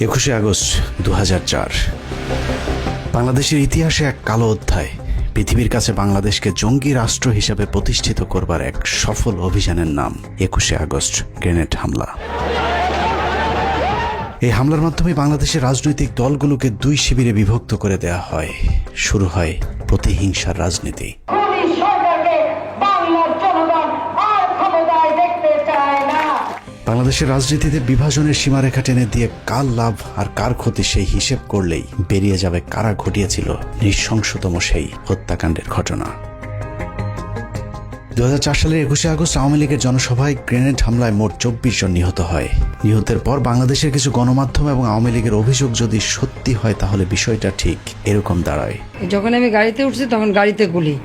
21শে August 2004। বাংলাদেশের ইতিহাসে এক কালো অধ্যায়। পৃথিবীর কাছে বাংলাদেশকে জঙ্গি রাষ্ট্র হিসেবে প্রতিষ্ঠিত করবার এক সফল অভিযানের নাম 21শে আগস্ট গ্রেনেড হামলা। এই হামলার মাধ্যমে বাংলাদেশের রাজনৈতিক দলগুলোকে দুই শিবিরে বিভক্ত করে দেয়া হয়। শুরু হয় প্রতিহিংসার রাজনীতি। বাংলাদেশের রাজনীতিতে বিভাজনের সীমারেখা টেনে দিয়ে কার লাভ আর কার ক্ষতি সেই হিসেব করলেই বেরিয়ে যাবে কারা ঘটিয়েছিল নৃশংসতম সেই হত্যাকাণ্ডের ঘটনা। 2004 সালের 21শে আগস্ট আওয়ামী লীগের জনসভায় গ্রেনেড হামলায় মোট 24 জন নিহত হয়। নিহতের পর বাংলাদেশের কিছু গণমাধ্যম এবং আওয়ামী লীগের অভিযোগ যদি সত্যি হয় তাহলে বিষয়টা ঠিক এরকম দাঁড়ায়। যখন আমি গাড়িতে উঠছি তখন গাড়িতে গুলি,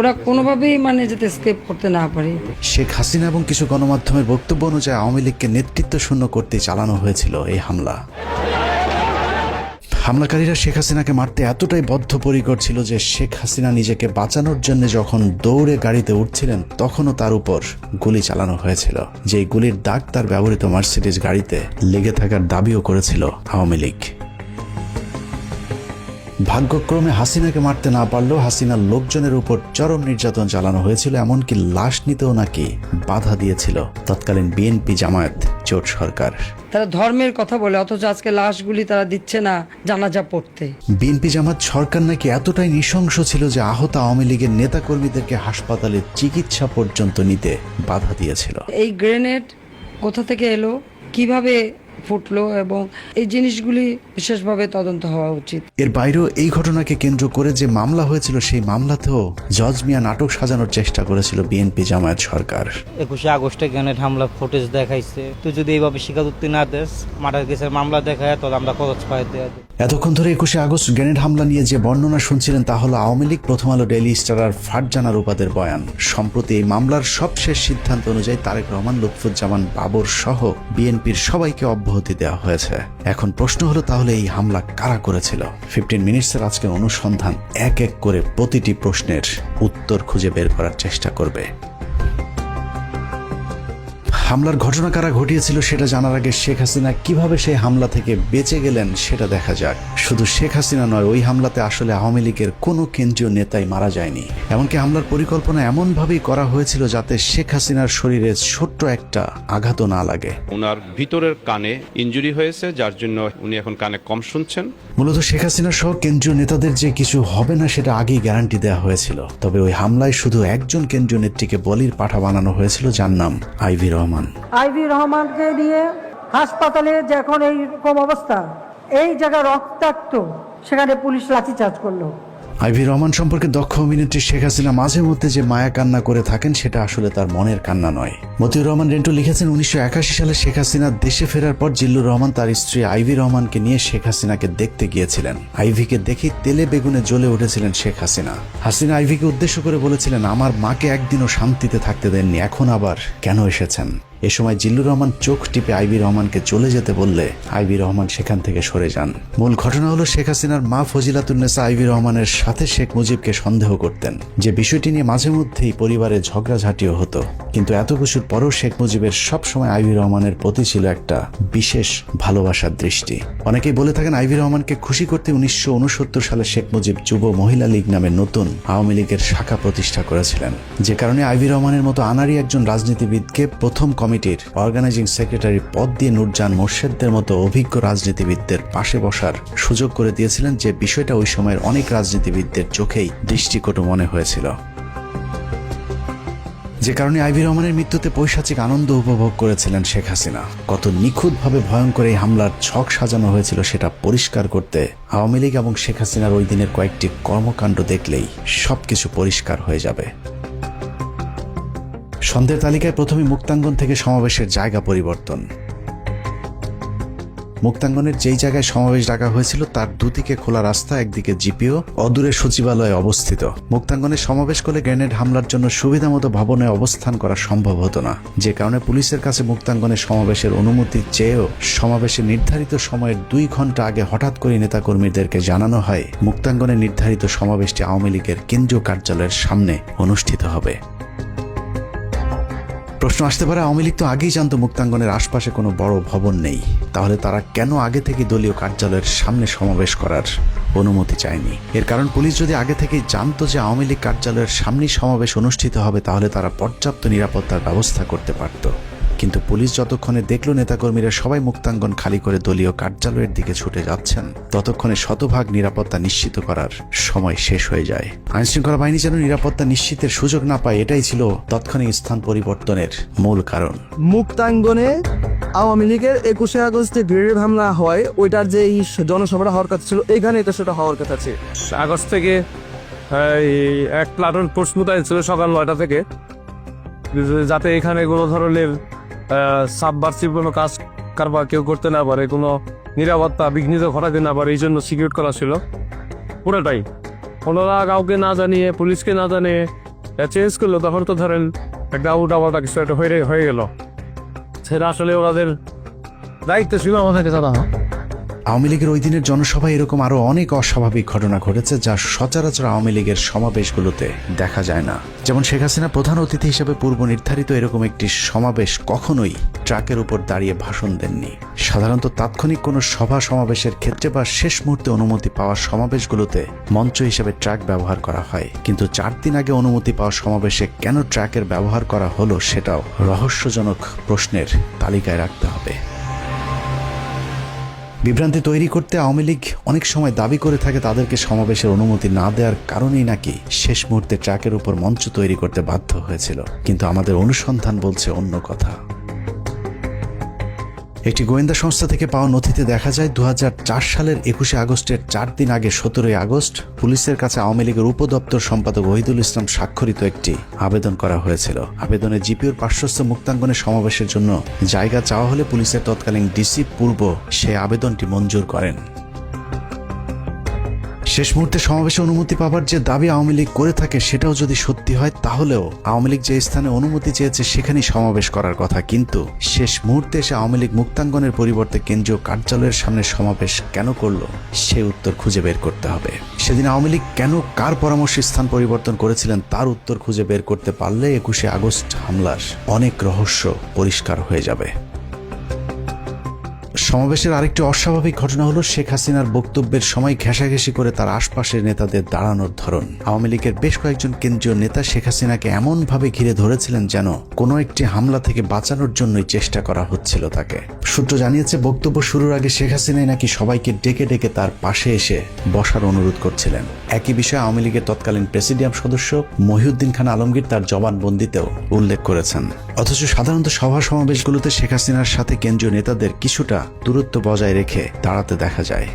ওরা কোনোভাবেই যাতে এসকেপ করতে না পারে। শেখ হাসিনা এবং কিছু গণমাধ্যমের বক্তব্য অনুযায়ী আওয়ামী লীগকে নেতৃত্ব শূন্য করতে চালানো হয়েছিল এই হামলা। হামলাকারীরা শেখ হাসিনাকে মারতে এতটাই বদ্ধপরিকর ছিল যে শেখ হাসিনা নিজেকে বাঁচানোর জন্য যখন দৌড়ে গাড়িতে উঠছিলেন তখনও তার উপর গুলি চালানো হয়েছিল। যেই গুলির দাগ তার ব্যবহৃত মার্সিডিজ গাড়িতে লেগে থাকার দাবিও করেছিল আওয়ামী লীগ। ভাগ্যক্রমে হাসিনাকে মারতে না পারলেও হাসিনার লোকজনের উপর চরম নির্যাতন চালানো হয়েছিল, এমনকি লাশ নিতেও নাকি বাধা দিয়েছিল তৎকালীন বিএনপি জামায়াত জোট সরকার। তারা ধর্মের কথা বলে অথচ আজকে লাশগুলি তারা দিচ্ছে না জানাজা পড়তে। বিএনপি জামাত সরকার নাকি এতটাই নৃশংস ছিল যে আহত আওয়ামী লীগের নেতাকর্মীদেরকে হাসপাতালে চিকিৎসা পর্যন্ত নিতে বাধা দিয়েছিল। এই গ্রেনেড কোথা থেকে এলো, কিভাবে ফুটলো এবং এই জিনিসগুলি বিশেষভাবে তদন্ত হওয়া উচিত। এর বাইরেও এই ঘটনাকে কেন্দ্র করে যে মামলা হয়েছিল সেই মামলাতেও জজ মিয়া নাটক সাজানোর চেষ্টা করেছিল বিএনপি জামায়াত সরকার। 21শে আগস্টে গ্রেনেড হামলা ফুটেজ দেখাইছে, তুই যদি এইভাবে স্বীকারোক্তি না দেস, মার্ডার কেসের মামলা দেখায় তাহলে আমরা খরচ পাই দেয়া। এতক্ষণ ধরে 21শে আগস্ট গ্রেনেড হামলা নিয়ে যে বর্ণনা শুনছিলেন তা হলো আওয়ামী লীগ, প্রথম আলো, ডেইলি স্টার আর ফারজানা রূপাদের বয়ান। সম্প্রতি এই মামলার সবশেষ সিদ্ধান্ত অনুযায়ী তারেক রহমান, লুৎফুজ্জামান বাবর সহ বিএনপির সবাইকে অব্যাহতি দেওয়া হয়েছে। এখন প্রশ্ন হলো তাহলে এই হামলা কারা করেছিল? 15 মিনিটসের আজকের অনুসন্ধান এক এক করে প্রতিটি প্রশ্নের উত্তর খুঁজে বের করার চেষ্টা করবে। হামলার ঘটনা কারা ঘটিয়েছিল সেটা জানার আগে শেখ হাসিনা কিভাবে সেই হামলা থেকে বেঁচে গেলেন সেটা দেখা যাক। শুধু শেখ হাসিনা নয়, ওই হামলাতে আসলে আওয়ামী লীগের কোনো কেন্দ্রীয় নেতাই মারা যায়নি। এমনকি হামলার পরিকল্পনা এমনভাবেই করা হয়েছিল যাতে শেখ হাসিনার শরীরে ছোট্ট একটা আঘাতও না লাগে। ওনার ভিতরের কানে ইনজুরি হয়েছে, যার জন্য উনি এখন কানে কম শুনছেন। মূলত শেখ হাসিনা সহ কেন্দ্রীয় নেতাদের যে কিছু হবে না সেটা আগেই গ্যারান্টি দেওয়া হয়েছিল। তবে ওই হামলায় শুধু একজন কেন্দ্রীয় নেত্রীকে বলির পাঠা বানানো হয়েছিল, যার নাম আইভি রহমান। আইভি রহমানকে নিয়ে হাসপাতালে যখন এইরকম অবস্থা, এই জায়গা রক্তাক্ত, সেখানে পুলিশ লাঠিচার্জ করলো। আইভি রহমান সম্পর্কে দক্ষ অভিনেত্রী শেখ হাসিনা মাঝে মধ্যে যে মায়া কান্না করে থাকেন সেটা আসলে তার মনের কান্না নয়। মতিউর রহমান রেন্টু লিখেছেন, 1981 সালে শেখ হাসিনা দেশে ফেরার পর জিল্লুর রহমান তার স্ত্রী আইভি রহমানকে নিয়ে শেখ হাসিনাকে দেখতে গিয়েছিলেন। আইভিকে দেখে তেলে বেগুনে জ্বলে উঠেছিলেন শেখ হাসিনা। হাসিনা আইভিকে উদ্দেশ্য করে বলেছিলেন, আমার মাকে একদিনও শান্তিতে থাকতে দেননি, এখন আবার কেন এসেছেন? এ সময় জিল্লুর রহমান চোখ টিপে আইভি রহমানকে চলে যেতে বললে আইভি রহমান সেখান থেকে সরে যান। মূল ঘটনা হলো শেখ হাসিনার মা ফজিলাতুন্নেসা আইভি রহমানের সাথে শেখ মুজিবকে সন্দেহ করতেন, যে বিষয়টি নিয়ে মাঝে মধ্যেই পরিবারে ঝগড়াঝাটিও হতো। কিন্তু এত কিছুর পরও শেখ মুজিবের সবসময় আইভি রহমানের প্রতি ছিল একটা বিশেষ ভালোবাসার দৃষ্টি। অনেকেই বলে থাকেন আইভি রহমানকে খুশি করতে 1969 সালে শেখ মুজিব যুব মহিলা লীগ নামে নতুন আওয়ামী লীগের শাখা প্রতিষ্ঠা করেছিলেন, যে কারণে আইভি রহমানের মতো আনাড়ি একজন রাজনীতিবিদকে প্রথম কমিটির অর্গানাইজিং সেক্রেটারি পদ দিয়ে নূরজাহান মোর্শেদদের মতো অভিজ্ঞ রাজনীতিবিদদের পাশে বসার সুযোগ করে দিয়েছিলেন, যে বিষয়টা ওই সময়ের অনেক রাজনীতিবিদদের চোখেই দৃষ্টিকটু মনে হয়েছিল। যে কারণে আইভি রহমানের মৃত্যুতে পৈশাচিক আনন্দ উপভোগ করেছিলেন শেখ হাসিনা। কত নিখুঁতভাবে ভয়ঙ্কর এই হামলার ছক সাজানো হয়েছিল সেটা পরিষ্কার করতে আওয়ামী লীগ এবং শেখ হাসিনার ওই দিনের কয়েকটি কর্মকাণ্ড দেখলেই সবকিছু পরিষ্কার হয়ে যাবে। সন্ধ্যের তালিকায় প্রথমে মুক্তাঙ্গন থেকে সমাবেশের জায়গা পরিবর্তন। মুক্তাঙ্গনের যেই জায়গায় সমাবেশ ডাকা হয়েছিল তার দুদিকে খোলা রাস্তা, একদিকে জিপিও, অদূরে সচিবালয় অবস্থিত। মুক্তাঙ্গনের সমাবেশ করলে গ্রেনেড হামলার জন্য সুবিধামতো ভবনে অবস্থান করা সম্ভব হতো না, যে কারণে পুলিশের কাছে মুক্তাঙ্গনের সমাবেশের অনুমতি চেয়েও সমাবেশের নির্ধারিত সময়ের 2 ঘন্টা আগে হঠাৎ করে নেতাকর্মীদেরকে জানানো হয় মুক্তাঙ্গনের নির্ধারিত সমাবেশটি আওয়ামী লীগের কেন্দ্রীয় কার্যালয়ের সামনে অনুষ্ঠিত হবে। প্রশ্ন আসতে পারে, আওয়ামী লীগ তো আগেই জানতো মুক্তাঙ্গনের আশপাশে কোনো বড় ভবন নেই, তাহলে তারা কেন আগে থেকে দলীয় কার্যালয়ের সামনে সমাবেশ করার অনুমতি চায়নি? এর কারণ, পুলিশ যদি আগে থেকেই জানতো যে আওয়ামী লীগ কার্যালয়ের সামনেই সমাবেশ অনুষ্ঠিত হবে, তাহলে তারা পর্যাপ্ত নিরাপত্তার ব্যবস্থা করতে পারত। কিন্তু পুলিশ যতক্ষণে দেখলো নেতাকর্মীরা সবাই মুক্তাঙ্গন খালি করে দলীয় কার্যালয়ের দিকে ছুটে যাচ্ছেন, ততক্ষণে শতভাগ নিরাপত্তা নিশ্চিত করার সময় শেষ হয়ে যায়। আইনশৃঙ্খলা বাহিনী যেন নিরাপত্তা নিশ্চিতের সুযোগ না পায়, এটাই ছিল তাৎক্ষণিক স্থান পরিবর্তনের মূল কারণ। মুক্তাঙ্গনে আওয়ামী লীগের 21শে আগস্টে গ্রেনেড হামলা হয়, ওইটার যে এই জনসভাটা হওয়ার কথা ছিল, এইখানে এটা সেটা হওয়ার কথা ছিল। আগস্ট থেকে এক প্লাটুন ফোর্স মোতায়েন ছিল সকাল 9টা থেকে, যাতে এখানে কোনো ধরনের সাবভার্সিভ কোনো কাজ কারবার কেউ করতে না পারে, কোনো নিরাপত্তা বিঘ্নিত ঘটাতে না পারে, এই জন্য সিকিউর করা ছিল পুরোটাই। ওনারা কাউকে না জানিয়ে, পুলিশকে না জানিয়ে চেঞ্জ করলো, তখন তো ধরেন একটা উল্টাপাল্টা কিছু একটা হয়ে গেল। সেটা আসলে ওনাদের দায়িত্ব ছিল আমাদেরকে জানানো। আওয়ামী লীগের ওই দিনের জনসভায় এরকম আরো অনেক অস্বাভাবিক ঘটনা ঘটেছে, যা সচরাচর আওয়ামী লীগের সমাবেশগুলোতে দেখা যায় না। যেমন শেখ হাসিনা প্রধান অতিথি হিসেবে পূর্ব নির্ধারিত এরকম একটি সমাবেশ কখনোই ট্রাকের উপর দাঁড়িয়ে ভাষণ দেননি। সাধারণত তাৎক্ষণিক কোনো সভা সমাবেশের ক্ষেত্রে বা শেষ মুহূর্তে অনুমতি পাওয়া সমাবেশগুলোতে মঞ্চ হিসেবে ট্রাক ব্যবহার করা হয়, কিন্তু 4 দিন আগে অনুমতি পাওয়া সমাবেশে কেন ট্রাকের ব্যবহার করা হলো, সেটাও রহস্যজনক প্রশ্নের তালিকায় রাখতে হবে। বিভ্রান্তি তৈরি করতে আওয়ামী লীগ অনেক সময় দাবি করে থাকে তাদেরকে সমাবেশের অনুমতি না দেওয়ার কারণেই নাকি শেষ মুহূর্তে ট্রাকের উপর মঞ্চ তৈরি করতে বাধ্য হয়েছিল, কিন্তু আমাদের অনুসন্ধান বলছে অন্য কথা। একটি গোয়েন্দা সংস্থা থেকে পাওয়া নথিতে দেখা যায় 2004 সালের 21শে আগস্টের 4 দিন আগে 17ই আগস্ট পুলিশের কাছে আওয়ামী লীগের উপদপ্তর সম্পাদক ওহিদুল ইসলাম স্বাক্ষরিত একটি আবেদন করা হয়েছিল। আবেদনে জিপিওর পার্শ্বস্থ মুক্তাঙ্গনের সমাবেশের জন্য জায়গা চাওয়া হলে পুলিশের তৎকালীন ডিসি পূর্ব সেই আবেদনটি মঞ্জুর করেন। শেষ মুহূর্তে সমাবেশে অনুমতি পাবার যে দাবি আওয়ামী লীগ করে থাকে, সেটাও যদি সত্যি হয়, তাহলেও আওয়ামী লীগ যে স্থানে অনুমতি চেয়েছে সেখানেই সমাবেশ করার কথা, কিন্তু শেষ মুহূর্তে এসে আওয়ামী লীগ মুক্তাঙ্গনের পরিবর্তে কেন্দ্রীয় কার্যালয়ের সামনে সমাবেশ কেন করলো, সে উত্তর খুঁজে বের করতে হবে। সেদিন আওয়ামী লীগ কেন কার পরামর্শে স্থান পরিবর্তন করেছিলেন, তার উত্তর খুঁজে বের করতে পারলে 21শে আগস্ট হামলার অনেক রহস্য পরিষ্কার হয়ে যাবে। সমাবেশের আরেকটি অস্বাভাবিক ঘটনা হলো শেখ হাসিনার বক্তব্যের সময় ঘেঁষাঘেঁষি করে তার আশপাশের নেতাদের দাঁড়ানোর ধরন। আওয়ামী লীগের বেশ কয়েকজন কেন্দ্রীয় নেতা শেখ হাসিনাকে এমনভাবে ঘিরে ধরেছিলেন যেন কোনো একটি হামলা থেকে বাঁচানোর জন্যই চেষ্টা করা হচ্ছিল তাকে। সূত্র জানিয়েছে, বক্তব্য শুরুর আগে শেখ হাসিনাই নাকি সবাইকে ডেকে ডেকে তার পাশে এসে বসার অনুরোধ করছিলেন। একই বিষয়ে আওয়ামী লীগের তৎকালীন প্রেসিডিয়াম সদস্য মহিউদ্দিন খান আলমগীর তার জবানবন্দিতেও উল্লেখ করেছেন। অথচ সাধারণত সভা সমাবেশগুলোতে শেখ হাসিনার সাথে কেন্দ্রীয় নেতাদের কিছুটা দূরত্ব বজায় রেখে দাঁড়াতে দেখা যায়।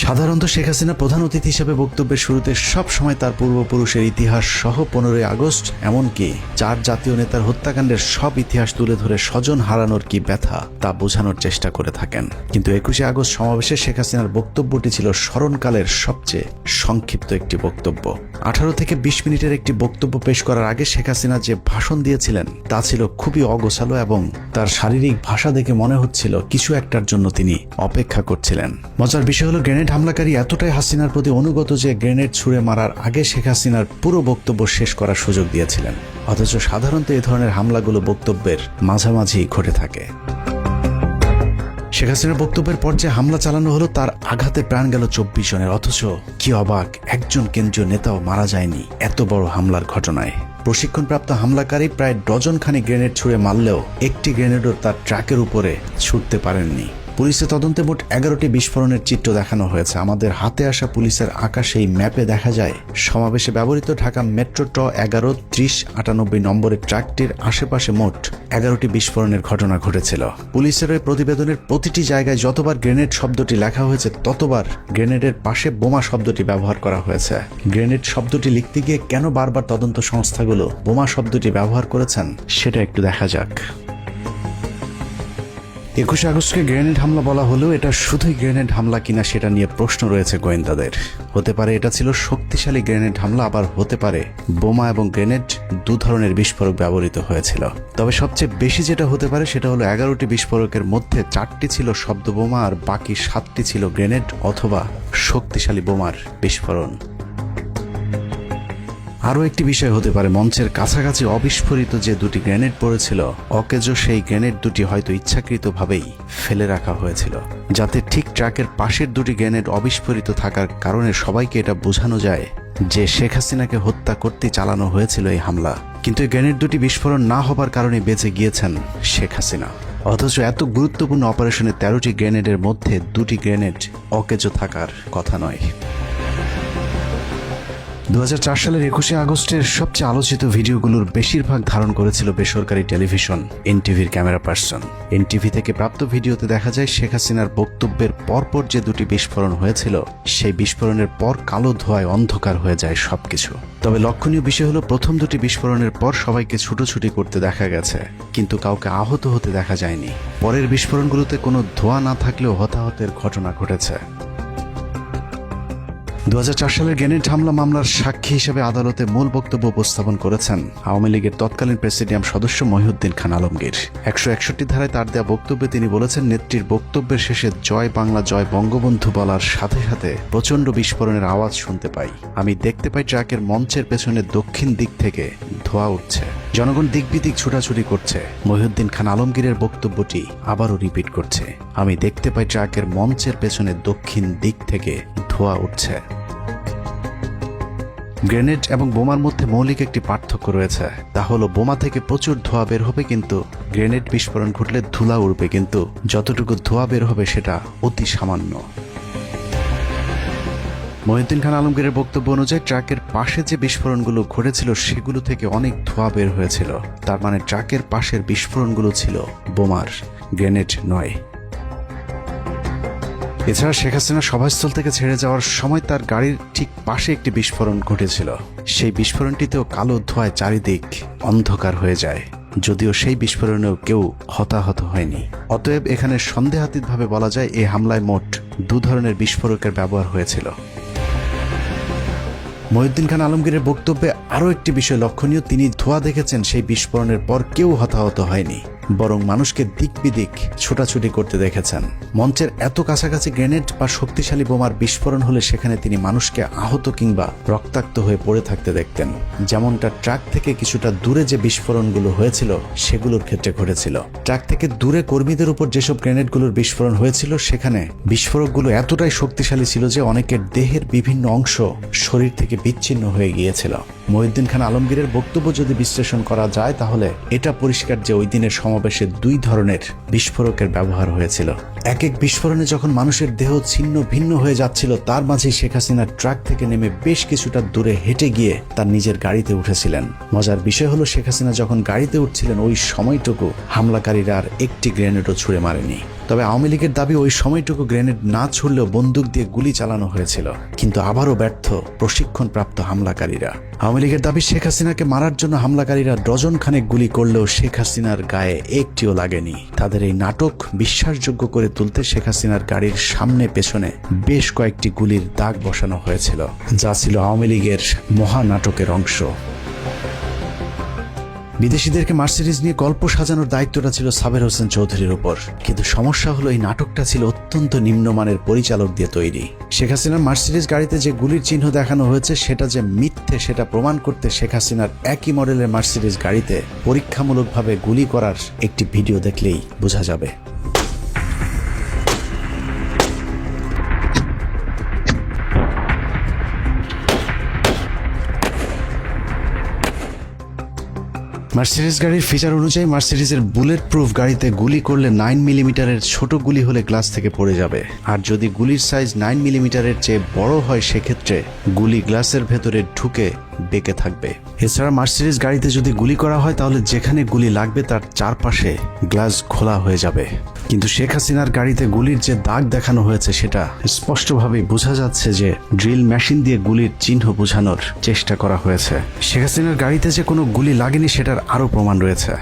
সাধারণত শেখ হাসিনা প্রধান অতিথি হিসেবে বক্তব্যের শুরুতে সব সময় তার পূর্বপুরুষের ইতিহাস সহ 15ই আগস্ট এমনকি 4 জাতীয় নেতার হত্যাকাণ্ডের সব ইতিহাস তুলে ধরে স্বজন হারানোর কি ব্যথা তা বোঝানোর চেষ্টা করে থাকেন। কিন্তু 21শে আগস্ট সমাবেশে শেখ হাসিনার বক্তব্যটি ছিল স্মরণকালের সবচেয়ে সংক্ষিপ্ত একটি বক্তব্য। 18 থেকে 20 মিনিটের একটি বক্তব্য পেশ করার আগে শেখ হাসিনা যে ভাষণ দিয়েছিলেন তা ছিল খুবই অগোছালো এবং তার শারীরিক ভাষা দেখে মনে হচ্ছিল কিছু একটার জন্য তিনি অপেক্ষা করছিলেন। মজার বিষয় হলো, গ্রেনেড হামলাকারী এতটাই হাসিনার প্রতি অনুগত যে গ্রেনেড ছুঁড়ে মারার আগে শেখ হাসিনার পুরো বক্তব্য শেষ করার সুযোগ দিয়েছিলেন। অথচ সাধারণত এই ধরনের হামলাগুলো বক্তব্যের মাঝামাঝি ঘটে থাকে। শেখ হাসিনার বক্তব্যের পর যে হামলা চালানো হলো তার আঘাতে প্রাণ গেল 24 জনের, অথচ কি অবাক, একজন কেন্দ্রীয় নেতাও মারা যায়নি এত বড় হামলার ঘটনায়। প্রশিক্ষণপ্রাপ্ত হামলাকারী প্রায় ডজনখানি গ্রেনেড ছুঁড়ে মারলেও একটি গ্রেনেডও তার ট্রাকের উপরে ছুটতে পারেননি। পুলিশের তদন্তে মোট 11টি বিস্ফোরণের চিত্র দেখানো হয়েছে। আমাদের হাতে আসা পুলিশের আঁকা সেই ম্যাপে দেখা যায় সমাবেশে ব্যবহৃত ঢাকা মেট্রো ট 11-30-98 নম্বরের ট্রাকটির আশেপাশে মোট 11টি বিস্ফোরণের ঘটনা ঘটেছিল। পুলিশের ওই প্রতিবেদনের প্রতিটি জায়গায় যতবার গ্রেনেড শব্দটি লেখা হয়েছে ততবার গ্রেনেডের পাশে বোমা শব্দটি ব্যবহার করা হয়েছে। গ্রেনেড শব্দটি লিখতে গিয়ে কেন বারবার তদন্ত সংস্থাগুলো বোমা শব্দটি ব্যবহার করেছেন সেটা একটু দেখা যাক। 21শে আগস্টকে গ্রেনেড হামলা বলা হলেও এটা শুধুই গ্রেনেড হামলা কিনা সেটা নিয়ে প্রশ্ন রয়েছে গোয়েন্দাদের। হতে পারে এটা ছিল শক্তিশালী গ্রেনেড হামলা, আবার হতে পারে বোমা এবং গ্রেনেড 2 ধরনের বিস্ফোরক ব্যবহৃত হয়েছিল। তবে সবচেয়ে বেশি যেটা হতে পারে সেটা হলো 11টি বিস্ফোরকের মধ্যে 4টি ছিল শব্দ বোমা আর বাকি 7টি ছিল গ্রেনেড অথবা শক্তিশালী বোমার বিস্ফোরণ। আরও একটি বিষয় হতে পারে, মঞ্চের কাছাকাছি অবিস্ফোরিত যে দুটি গ্রেনেড পড়েছিল, অকেজো সেই গ্রেনেড দুটি হয়তো ইচ্ছাকৃতভাবেই ফেলে রাখা হয়েছিল, যাতে ঠিক ট্রাকের পাশের দুটি গ্রেনেড অবিস্ফোরিত থাকার কারণে সবাইকে এটা বোঝানো যায় যে শেখ হাসিনাকে হত্যা করতে চালানো হয়েছিল এই হামলা। কিন্তু এই গ্রেনেড দুটি বিস্ফোরণ না হবার কারণে বেঁচে গিয়েছেন শেখ হাসিনা। অথচ এত গুরুত্বপূর্ণ অপারেশনে 13টি গ্রেনেডের মধ্যে 2টি গ্রেনেড অকেজো থাকার কথা নয়। 2004 সালের 21শে আগস্টের সবচেয়ে আলোচিত ভিডিওগুলোর বেশিরভাগ ধারণ করেছিল বেসরকারি টেলিভিশন এনটিভির ক্যামেরা পার্সন। এনটিভি থেকে প্রাপ্ত ভিডিওতে দেখা যায় শেখ হাসিনার বক্তব্যের পরপর যে দুটি বিস্ফোরণ হয়েছিল, সেই বিস্ফোরণের পর কালো ধোঁয়ায় অন্ধকার হয়ে যায় সবকিছু। তবে লক্ষণীয় বিষয় হলো, প্রথম দুটি বিস্ফোরণের পর সবাইকে ছুটোছুটি করতে দেখা গেছে, কিন্তু কাউকে আহত হতে দেখা যায়নি। পরের বিস্ফোরণগুলোতে কোনো ধোঁয়া না থাকলেও হতাহতের ঘটনা ঘটেছে। 2004 সালের গ্রেনেড হামলা মামলার সাক্ষী হিসেবে আদালতে মূল বক্তব্য উপস্থাপন করেছেন আওয়ামী লীগের তৎকালীন প্রেসিডিয়াম সদস্য মহিউদ্দিন খান আলমগীর। 161 ধারায় তার দেয়া বক্তব্যে তিনি বলেছেন, নেত্রীর বক্তব্যের শেষে জয় বাংলা জয় বঙ্গবন্ধু বলার সাথে সাথে প্রচণ্ড বিস্ফোরণের আওয়াজ শুনতে পাই। আমি দেখতে পাই ট্রাকের মঞ্চের পেছনে দক্ষিণ দিক থেকে ধোঁয়া উঠছে, জনগণ দিক বিদিক ছুটাছুটি করছে। মহিউদ্দিন খান আলমগীরের বক্তব্যটি আবারও রিপিট করছে, আমি দেখতে পাই ট্রাকের মঞ্চের পেছনে দক্ষিণ দিক থেকে ধোঁয়া উঠছে। গ্রেনেড এবং বোমার মধ্যে মৌলিক একটি পার্থক্য রয়েছে, তা হলো বোমা থেকে প্রচুর ধোঁয়া বের হবে, কিন্তু গ্রেনেড বিস্ফোরণ ঘটলে ধুলা উড়বে, কিন্তু যতটুকু ধোঁয়া বের হবে সেটা অতি সামান্য। মহিউদ্দিন খান আলমগীরের বক্তব্য অনুযায়ী ট্রাকের পাশে যে বিস্ফোরণগুলো ঘটেছিল সেগুলো থেকে অনেক ধোঁয়া বের হয়েছিল। তার মানে ট্রাকের পাশের বিস্ফোরণগুলো ছিল বোমার, গ্রেনেড নয়। এছাড়া শেখ হাসিনা সভাস্থল থেকে ছেড়ে যাওয়ার সময় তার গাড়ির ঠিক পাশে একটি বিস্ফোরণ ঘটেছিল। সেই বিস্ফোরণটিতেও কালো ধোঁয়ায় চারিদিক অন্ধকার হয়ে যায়, যদিও সেই বিস্ফোরণেও কেউ হতাহত হয়নি। অতএব এখানে সন্দেহাতীতভাবে বলা যায় এই হামলায় মোট 2 ধরনের বিস্ফোরকের ব্যবহার হয়েছিল। মহিউদ্দিন খান আলমগীরের বক্তব্যে আরও একটি বিষয় লক্ষণীয়, তিনি ধোঁয়া দেখেছেন সেই বিস্ফোরণের পর কেউ হতাহত হয়নি, বরং মানুষকে দিক বিদিক ছোটাছুটি করতে দেখেছেন। মঞ্চের এত কাছাকাছি গ্রেনেড বা শক্তিশালী বোমার বিস্ফোরণ হলে সেখানে তিনি মানুষকে আহত কিংবা রক্তাক্ত হয়ে পড়ে থাকতে দেখতেন, যেমনটা ট্রাক থেকে কিছুটা দূরে যে বিস্ফোরণগুলো হয়েছিল সেগুলোর ক্ষেত্রে ঘটেছিল। ট্রাক থেকে দূরে কর্মীদের উপর যেসব গ্রেনেডগুলোর বিস্ফোরণ হয়েছিল, সেখানে বিস্ফোরকগুলো এতটাই শক্তিশালী ছিল যে অনেকের দেহের বিভিন্ন অংশ শরীর থেকে বিচ্ছিন্ন হয়ে গিয়েছিল। মহিউদ্দিন খান আলমগীরের বক্তব্য যদি বিশ্লেষণ করা যায়, তাহলে এটা পরিষ্কার যে ওই দিনের সমাবেশে 2 ধরনের বিস্ফোরকের ব্যবহার হয়েছিল। এক এক বিস্ফোরণে যখন মানুষের দেহ ছিন্ন ভিন্ন হয়ে যাচ্ছিল, তার মাঝেই শেখ হাসিনা ট্রাক থেকে নেমে বেশ কিছুটা দূরে হেঁটে গিয়ে তার নিজের গাড়িতে উঠেছিলেন। মজার বিষয় হলো, শেখ হাসিনা যখন গাড়িতে উঠছিলেন ওই সময়টুকু হামলাকারীরা আর একটি গ্রেনেডও ছুঁড়ে মারেনি। তবে আওয়ামী লীগের দাবি ওই সময়টুকু গ্রেনেড না ছুড়লেও বন্দুক দিয়ে গুলি চালানো হয়েছিল, কিন্তু আবারও ব্যর্থ প্রশিক্ষণপ্রাপ্ত হামলাকারীরা। আওয়ামী লীগের দাবি, শেখ হাসিনাকে মারার জন্য হামলাকারীরা ডজন খানেক গুলি করলেও শেখ হাসিনার গায়ে একটিও লাগেনি। তাদের এই নাটক বিশ্বাসযোগ্য করে তুলতে শেখ হাসিনার গাড়ির সামনে পেছনে বেশ কয়েকটি গুলির দাগ বসানো হয়েছিল, যা ছিল আওয়ামী লীগের মহানাটকের অংশ। বিদেশিদেরকে মার্সিডিজ নিয়ে গল্প সাজানোর দায়িত্বটা ছিল সাবের হোসেন চৌধুরীর উপর, কিন্তু সমস্যা হলো এই নাটকটা ছিল অত্যন্ত নিম্নমানের পরিচালক দিয়ে তৈরি। শেখ হাসিনার মার্সিডিজ গাড়িতে যে গুলির চিহ্ন দেখানো হয়েছে সেটা যে মিথ্যে সেটা প্রমাণ করতে শেখ হাসিনার একই মডেলের মার্সিডিজ গাড়িতে পরীক্ষামূলকভাবে গুলি করার একটি ভিডিও দেখলেই বোঝা যাবে। মার্সিডিজ গাড়ির ফিচার অনুযায়ী মার্সিডিজের বুলেট প্রুফ গাড়িতে গুলি করলে 9 মিলিমিটারের ছোট গুলি হলে গ্লাস থেকে পড়ে যাবে, আর যদি গুলির সাইজ 9 মিলিমিটারের চেয়ে বড় হয় সেক্ষেত্রে গুলি গ্লাসের ভেতরে ঢুকে বেঁকে থাকবে। এছাড়া মার্সিডিজ গাড়িতে যদি গুলি করা হয় তাহলে যেখানে গুলি লাগবে তার চারপাশে গ্লাস খোলা হয়ে যাবে। কিন্তু শেখ হাসিনার গাড়িতে গুলির যে দাগ দেখানো হয়েছে সেটা স্পষ্টভাবে বোঝা যাচ্ছে যে ড্রিল মেশিন দিয়ে গুলির চিহ্ন বোঝানোর চেষ্টা করা হয়েছে। শেখ হাসিনার গাড়িতে যে কোনো গুলি লাগেনি সেটার আরও প্রমাণ রয়েছে।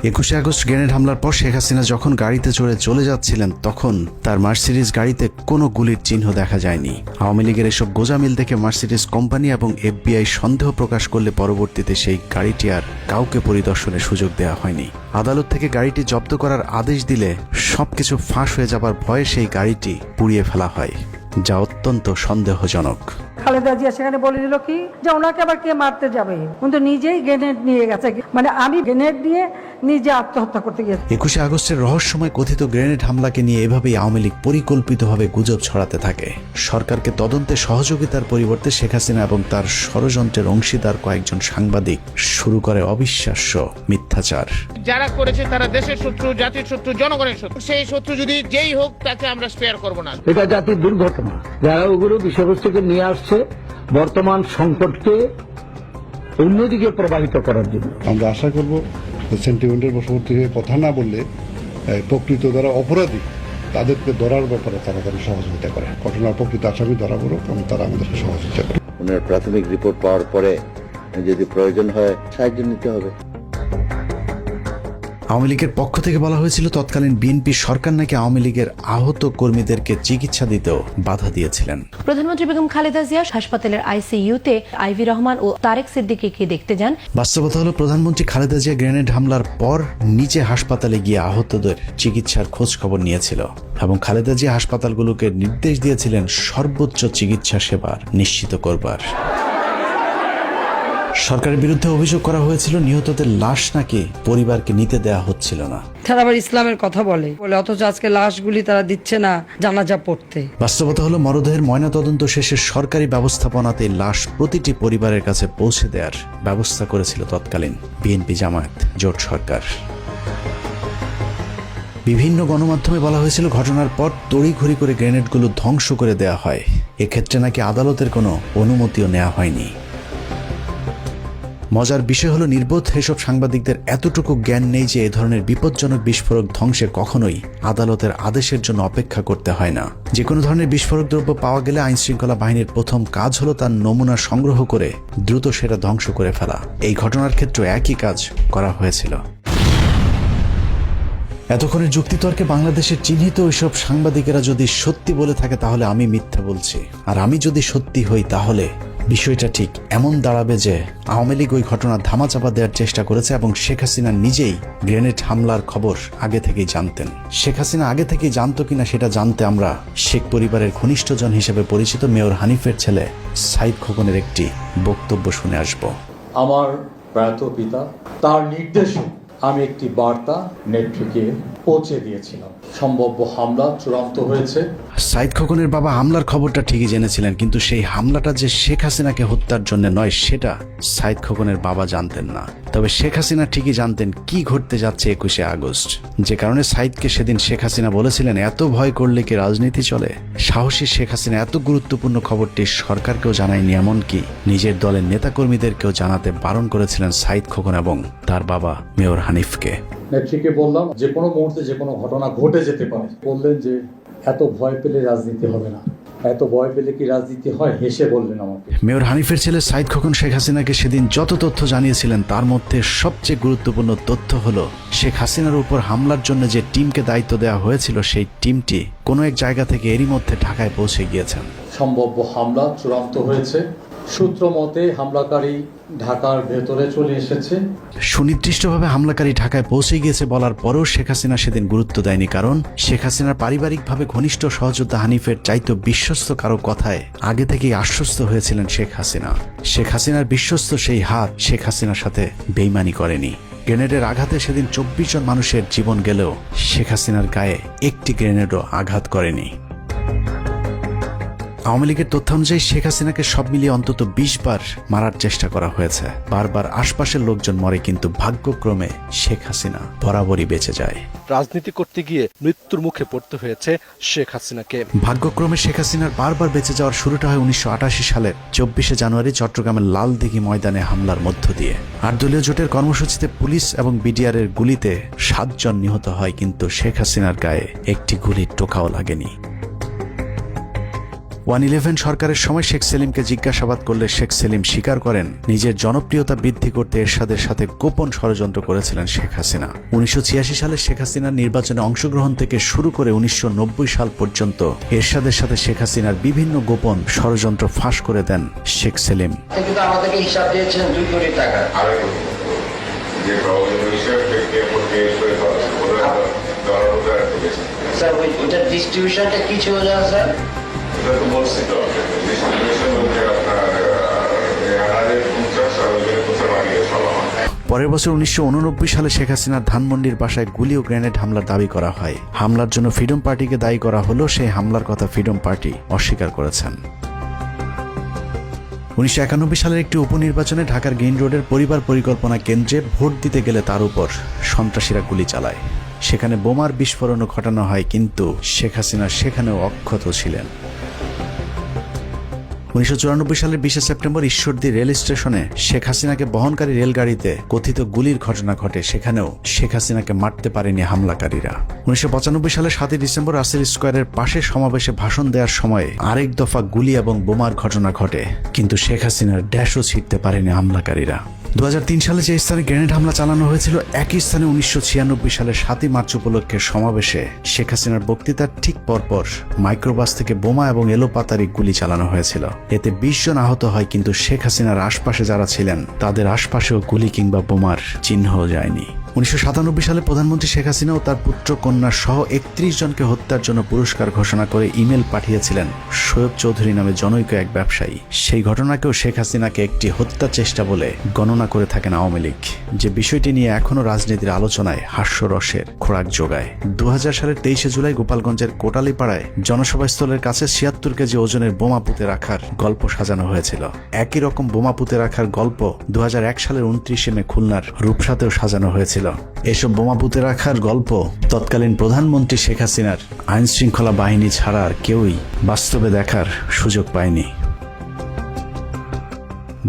21 আগস্ট গ্রেনেড হামলার পর শেখ হাসিনা যখন গাড়িতে চড়ে চলে যাচ্ছিলেন তখন তার মার্সিডিজ গাড়িতে কোনো গুলির চিহ্ন দেখা যায়নি। আওয়ামী লীগের এসব গোজামিল দেখে মার্সিডিজ কোম্পানি এবং FBI সন্দেহ প্রকাশ করলে পরবর্তীতে সেই গাড়িটি আর কাউকে পরিদর্শনের সুযোগ দেওয়া হয়নি। আদালত থেকে গাড়িটি জব্দ করার আদেশ দিলে সবকিছু ফাঁস হয়ে যাবার ভয়ে সেই গাড়িটি পুড়িয়ে ফেলা হয়, যা অত্যন্ত সন্দেহজনক। খালেদা জিয়া সেখানে বলে দিল কি যে ওনাকে আবার কে মারতে যাবে, কিন্তু নিজেই গ্রেনেড নিয়ে গেছে, মানে আমি গ্রেনেড নিয়ে নিজে আত্মহত্যা করতে গিয়েছি। 21 আগস্টের রহস্যময় কথিত গ্রেনেড হামলাকে নিয়ে এভাবেই আওয়ামী লীগ পরিকল্পিতভাবে গুজব ছড়াতে থাকে। সরকারকে তদন্তে সহযোগিতার পরিবর্তে শেখ হাসিনা এবং তার ষড়যন্ত্রের অংশীদার কয়েকজন সাংবাদিক শুরু করে অবিশ্বাস্য মিথ্যাচার। যারা করেছে তারা দেশের শত্রু, জাতির শত্রু, জনগণের শত্রু। সেই শত্রু যদি যেই হোক তাকে আমরা স্পেয়ার করব না। এটা জাতির দুর্ঘটনা। যারা ওগুলো বিষয়বস্তুকে নিয়ে আসছে বর্তমান সংকটকে অন্যদিকে প্রবাহিত করার জন্য। আমরা আশা করব সেন্টিমেন্টের বশবর্তী হয়ে কথা না বললে প্রকৃত যারা অপরাধী তাদেরকে ধরার ব্যাপারে তারা সহযোগিতা করে, ঘটনার প্রকৃত আসামি ধরা পড়ুক এবং তারা আমাদেরকে সহযোগিতা করে। ওনার প্রাথমিক রিপোর্ট পাওয়ার পরে যদি প্রয়োজন হয় সাহায্য নিতে হবে। আওয়ামী লীগের পক্ষ থেকে বলা হয়েছিল তৎকালীন বিএনপি সরকার নাকি আওয়ামী লীগের আহত কর্মীদেরকে চিকিৎসা দিতেও বাধা দিয়েছিলেন। প্রধানমন্ত্রী বেগম খালেদা জিয়া হাসপাতালের ICU-তে আইভি রহমান ও তারেক সিদ্দিকীকে দেখতে যান। বাস্তবতা হলো প্রধানমন্ত্রী খালেদা জিয়া গ্রেনেড হামলার পর নিজে হাসপাতালে গিয়ে আহতদের চিকিৎসার খোঁজ খবর নিয়েছিল এবং খালেদা জিয়া হাসপাতালগুলোকে নির্দেশ দিয়েছিলেন সর্বোচ্চ চিকিৎসা সেবা নিশ্চিত করবার। সরকারের বিরুদ্ধে অভিযোগ করা হয়েছিল নিহতদের লাশ নাকি পরিবারকে নিতে দেয়া হচ্ছিল না। তারা আবার ইসলামের কথা বলে অথচ আজকে লাশগুলি তারা দিচ্ছে না জানাজা পড়তে। বাস্তবতা হলো মরদেহের ময়নাতদন্ত শেষে সরকারি ব্যবস্থাপনাতে লাশ প্রতিটি পরিবারের কাছে পৌঁছে দেওয়ার ব্যবস্থা করেছিল তৎকালীন বিএনপি জামায়াত জোট সরকার। বিভিন্ন গণমাধ্যমে বলা হয়েছিল ঘটনার পর তড়িঘড়ি করে গ্রেনেডগুলো ধ্বংস করে দেয়া হয়। এক্ষেত্রে নাকি আদালতের কোনো অনুমতিও নেওয়া হয়নি। মজার বিষয় হলো নির্বোধ এসব সাংবাদিকদের এতটুকু জ্ঞান নেই যে এ ধরনের বিপজ্জনক বিস্ফোরক ধ্বংসে কখনোই আদালতের আদেশের জন্য অপেক্ষা করতে হয় না। যে কোনো ধরনের বিস্ফোরক দ্রব্য পাওয়া গেলে আইনশৃঙ্খলা বাহিনীর প্রথম কাজ হলো তার নমুনা সংগ্রহ করে দ্রুত সেটা ধ্বংস করে ফেলা। এই ঘটনার ক্ষেত্রে একই কাজ করা হয়েছিল। এতক্ষণের যুক্তিতর্কে বাংলাদেশের চিহ্নিত ওইসব সাংবাদিকেরা যদি সত্যি বলে থাকে তাহলে আমি মিথ্যা বলছি, আর আমি যদি সত্যি হই তাহলে বিষয়টা ঠিক এমন দাঁড়াবে যে আওয়ামী লীগ ওই ঘটনা ধামাচাপা দেওয়ার চেষ্টা করেছে এবং শেখ হাসিনা নিজেই গ্রেনেড হামলার খবর আগে থেকেই জানতেন। শেখ হাসিনা আগে থেকেই জানতো কিনা সেটা জানতে আমরা শেখ পরিবারের ঘনিষ্ঠজন হিসেবে পরিচিত মেয়র হানিফের ছেলে সাইদ খোকনের একটি বক্তব্য শুনে আসব। আমার প্রয়াত পিতা তার নির্দেশে আমি একটি বার্তা নেত্রীকে পৌঁছে দিয়েছিলাম। সম্ভাব্য হামলা চূড়ান্ত হয়েছে। সাইদ খোকনের বাবা হামলার খবরটা ঠিকই জেনেছিলেন, কিন্তু সেই হামলাটা যে শেখ হাসিনাকে হত্যার জন্য নয় সেটা সাইদ খোকনের বাবা জানতেন না। তবে শেখ হাসিনা ঠিকই জানতেন কি ঘটতে যাচ্ছে 21 আগস্ট, যে কারণে সাইদকে সেদিন শেখ হাসিনা বলেছিলেন এত ভয় করলে কি রাজনীতি চলে। সাহসী শেখ হাসিনা এত গুরুত্বপূর্ণ খবরটি সরকারকেও জানায়নি, এমনকি নিজের দলের নেতাকর্মীদেরকেও জানাতে বারণ করেছিলেন সাইদ খোকন এবং তার বাবা মেয়র হানিফকে। নেত্রীকে বললাম যে কোনো মুহূর্তে যে কোনো ঘটনা ঘটে যেতে পারে। বললেন যে এত ভয় পেলে রাজনীতি হবে না। এত ভয় পেলে কি রাজনীতি হয়? হেসে বললেন আমাকে। মেয়র হানিফের ছেলে সাইদ খোকন শেখ হাসিনাকে সেদিন যত তথ্য জানিয়েছিলেন তার মধ্যে সবচেয়ে গুরুত্বপূর্ণ তথ্য হলো শেখ হাসিনার উপর হামলার জন্য যে টিমকে দায়িত্ব দেওয়া হয়েছিল সেই টিমটি কোনো এক জায়গা থেকে এরই মধ্যে ঢাকায় পৌঁছে গিয়েছেন। সম্ভাব্য হামলা চূড়ান্ত হয়েছে। সূত্র মতে হামলাকারী ঢাকার ভেতরে চলে এসেছে। সুনির্দিষ্টভাবে হামলাকারী ঢাকায় পৌঁছে গিয়েছে বলার পরেও শেখ হাসিনা সেদিন গুরুত্ব দেয়নি, কারণ শেখ হাসিনার পারিবারিকভাবে ঘনিষ্ঠ সহযোদ্ধা হানিফের চাইতে বিশ্বস্ত কারো কথায় আগে থেকেই আশ্বস্ত হয়েছিলেন শেখ হাসিনা। শেখ হাসিনার বিশ্বস্ত সেই হাত শেখ হাসিনার সাথে বেইমানি করেনি। গ্রেনেডের আঘাতে সেদিন 24 জন মানুষের জীবন গেলেও শেখ হাসিনার গায়ে একটি গ্রেনেডও আঘাত করেনি। আওয়ামী লীগের তথ্য অনুযায়ী শেখ হাসিনাকে সব মিলিয়ে অন্তত 20 বার মারার চেষ্টা করা হয়েছে। বারবার আশপাশের লোকজন মরে, কিন্তু ভাগ্যক্রমে শেখ হাসিনা বরাবরই বেঁচে যায়। রাজনীতি করতে গিয়ে মৃত্যুর মুখে পড়তে হয়েছে শেখ হাসিনাকে। ভাগ্যক্রমে শেখ হাসিনার বারবার বেঁচে যাওয়ার শুরুটা হয় 1988 সালের 24শে জানুয়ারি চট্টগ্রামের লালদিঘি ময়দানে হামলার মধ্য দিয়ে। 8 দলীয় জোটের কর্মসূচিতে পুলিশ এবং বিডিআরের গুলিতে 7 জন নিহত হয়, কিন্তু শেখ হাসিনার গায়ে একটি গুলির টোকাও লাগেনি। 111 সরকারের সময় শেখ সেলিমকে জিজ্ঞাসাবাদ করলে শেখ সেলিম স্বীকার করেন নিজের জনপ্রিয়তা বৃদ্ধি করতে এরশাদের সাথে গোপন ষড়যন্ত্র করেছিলেন শেখ হাসিনা। 1986 সালে শেখ হাসিনার নির্বাচনে অংশগ্রহণ থেকে শুরু করে 1990 সাল পর্যন্ত এরশাদের সাথে শেখ হাসিনার বিভিন্ন গোপন ষড়যন্ত্র ফাঁস করে দেন শেখ সেলিম। কিন্তু আমাদেরকে হিসাব দিয়েছেন 2 কোটি টাকা। স্যার ওইটার ডিস্ট্রিবিউশনটা কি ছিল জানা স্যার? এটা তো বলছি তো ডিস্ট্রিবিউশন হচ্ছে আপনার পরের বছর 1989 সালে শেখ হাসিনার ধানমন্ডির বাসায় গুলি ও গ্রেনেড হামলার দাবি করা হয়। হামলার জন্য ফ্রিডম পার্টিকে দায়ী করা হলেও সেই হামলার কথা ফ্রিডম পার্টি অস্বীকার করেছেন। 1991 সালের একটি উপনির্বাচনে ঢাকার গ্রিন রোডের পরিবার পরিকল্পনা কেন্দ্রে ভোট দিতে গেলে তার উপর সন্ত্রাসীরা গুলি চালায়। সেখানে বোমার বিস্ফোরণও ঘটানো হয়, কিন্তু শেখ হাসিনা সেখানেও অক্ষত ছিলেন। 1994 সালের 20 সেপ্টেম্বর ঈশ্বরদী রেল স্টেশনে শেখ হাসিনাকে বহনকারী রেলগাড়িতে কথিত গুলির ঘটনা ঘটে। সেখানেও শেখ হাসিনাকে মারতে পারেনি হামলাকারীরা। 1995 সালের 7 ডিসেম্বর রাসেল স্কোয়ারের পাশে সমাবেশে ভাষণ দেওয়ার সময় আরেক দফা গুলি এবং বোমার ঘটনা ঘটে, কিন্তু শেখ হাসিনার ড্যাশও ছিঁড়তে পারেনি হামলাকারীরা। 2003 সালে যে স্থানে গ্রেনেড হামলা চালানো হয়েছিল, একই স্থানে 1996 সালের 7 মার্চ উপলক্ষে সমাবেশে শেখ হাসিনার বক্তৃতার ঠিক পরপর মাইক্রোবাস থেকে বোমা এবং এলোপাতারি গুলি চালানো হয়েছিল। এতে 20 জন আহত হয়, কিন্তু শেখ হাসিনার আশপাশে যারা ছিলেন তাদের আশপাশেও গুলি কিংবা বোমার চিহ্নও যায়নি। 1997 সালে প্রধানমন্ত্রী শেখ হাসিনা ও তার পুত্র কন্যা সহ 31 জনকে হত্যার জন্য পুরস্কার ঘোষণা করে ইমেল পাঠিয়েছিলেন সৈয়দ চৌধুরী নামে জনৈক এক ব্যবসায়ী। সেই ঘটনাকেও শেখ হাসিনাকে একটি হত্যা চেষ্টা বলে গণনা করে থাকেন আওয়ামী লীগ, যে বিষয়টি নিয়ে এখনও রাজনীতির আলোচনায় হাস্যরসের খোরাক যোগায়। 2000 সালের 23 জুলাই গোপালগঞ্জের কোটালীপাড়ায় জনসভাস্থলের কাছে 76 কেজি ওজনের বোমা পুঁতে রাখার গল্প সাজানো হয়েছিল। একই রকম বোমা পুঁতে রাখার গল্প 2001 সালের 29 মে খুলনার রূপসাতেও সাজানো হয়েছিল। এসব বোমা পুঁতে রাখার গল্প তৎকালীন প্রধানমন্ত্রী শেখ হাসিনার আইন শৃঙ্খলা বাহিনী ছাড়া আর কেউই বাস্তবে দেখার সুযোগ পায়নি।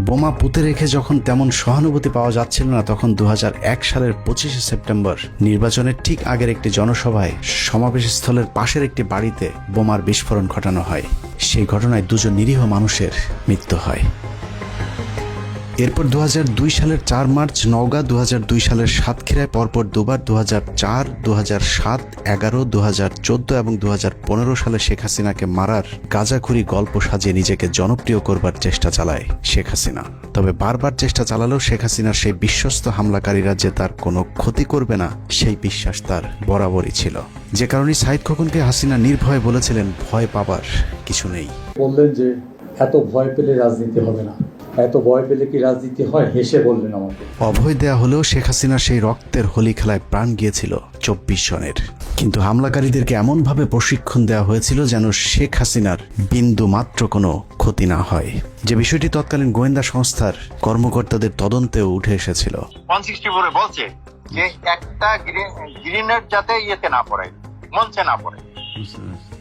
বোমা পুঁতে রেখে যখন তেমন সহানুভূতি পাওয়া যাচ্ছিল না, তখন 2001 সালের 25 সেপ্টেম্বর নির্বাচনের ঠিক আগের একটি জনসভায় সমাবেশস্থলের পাশের একটি বাড়িতে বোমার বিস্ফোরণ ঘটানো হয়। সেই ঘটনায় 2 জন নিরীহ মানুষের মৃত্যু হয়। এরপর 2002 সালের 4 মার্চ নওগাঁ, 2002 সালের সাতক্ষীরায় পরপর দুবার 2004, 2007, 11, 2014 এবং 2015 সালে শেখ হাসিনাকে মারার গাঁজাখুরি গল্প সাজিয়ে নিজেকে জনপ্রিয় করবার চেষ্টা চালায় শেখ হাসিনা। তবে বারবার চেষ্টা চালালেও শেখ হাসিনার সেই বিশ্বস্ত হামলাকারীরা যে তার কোনো ক্ষতি করবে না, সেই বিশ্বাস তার বরাবরই ছিল। যে কারণে সাইদ খোকনকে হাসিনা নির্ভয়ে বলেছিলেন, ভয় পাবার কিছু নেই। বললেন যে এত ভয় পেলে রাজনীতি হবে না, এত ভয় পেলে কি রাজনীতি হয়, হেসে বললেন আমাকে। অভয় দেয়া হলেও শেখ হাসিনার সেই রক্তের হোলি খেলায় প্রাণ গিয়েছিল 24 জনের। কিন্তু হামলাকারীদেরকে এমনভাবে প্রশিক্ষণ দেওয়া হয়েছিল যেন শেখ হাসিনার বিন্দু মাত্র কোনো ক্ষতি না হয়, যে বিষয়টি তৎকালীন গোয়েন্দা সংস্থার কর্মকর্তাদের তদন্তেও উঠে এসেছিল। 164 বলছে যে একটা গ্রেনেড যাতে ইয়েতে না পড়ে, মঞ্চে না পড়ে,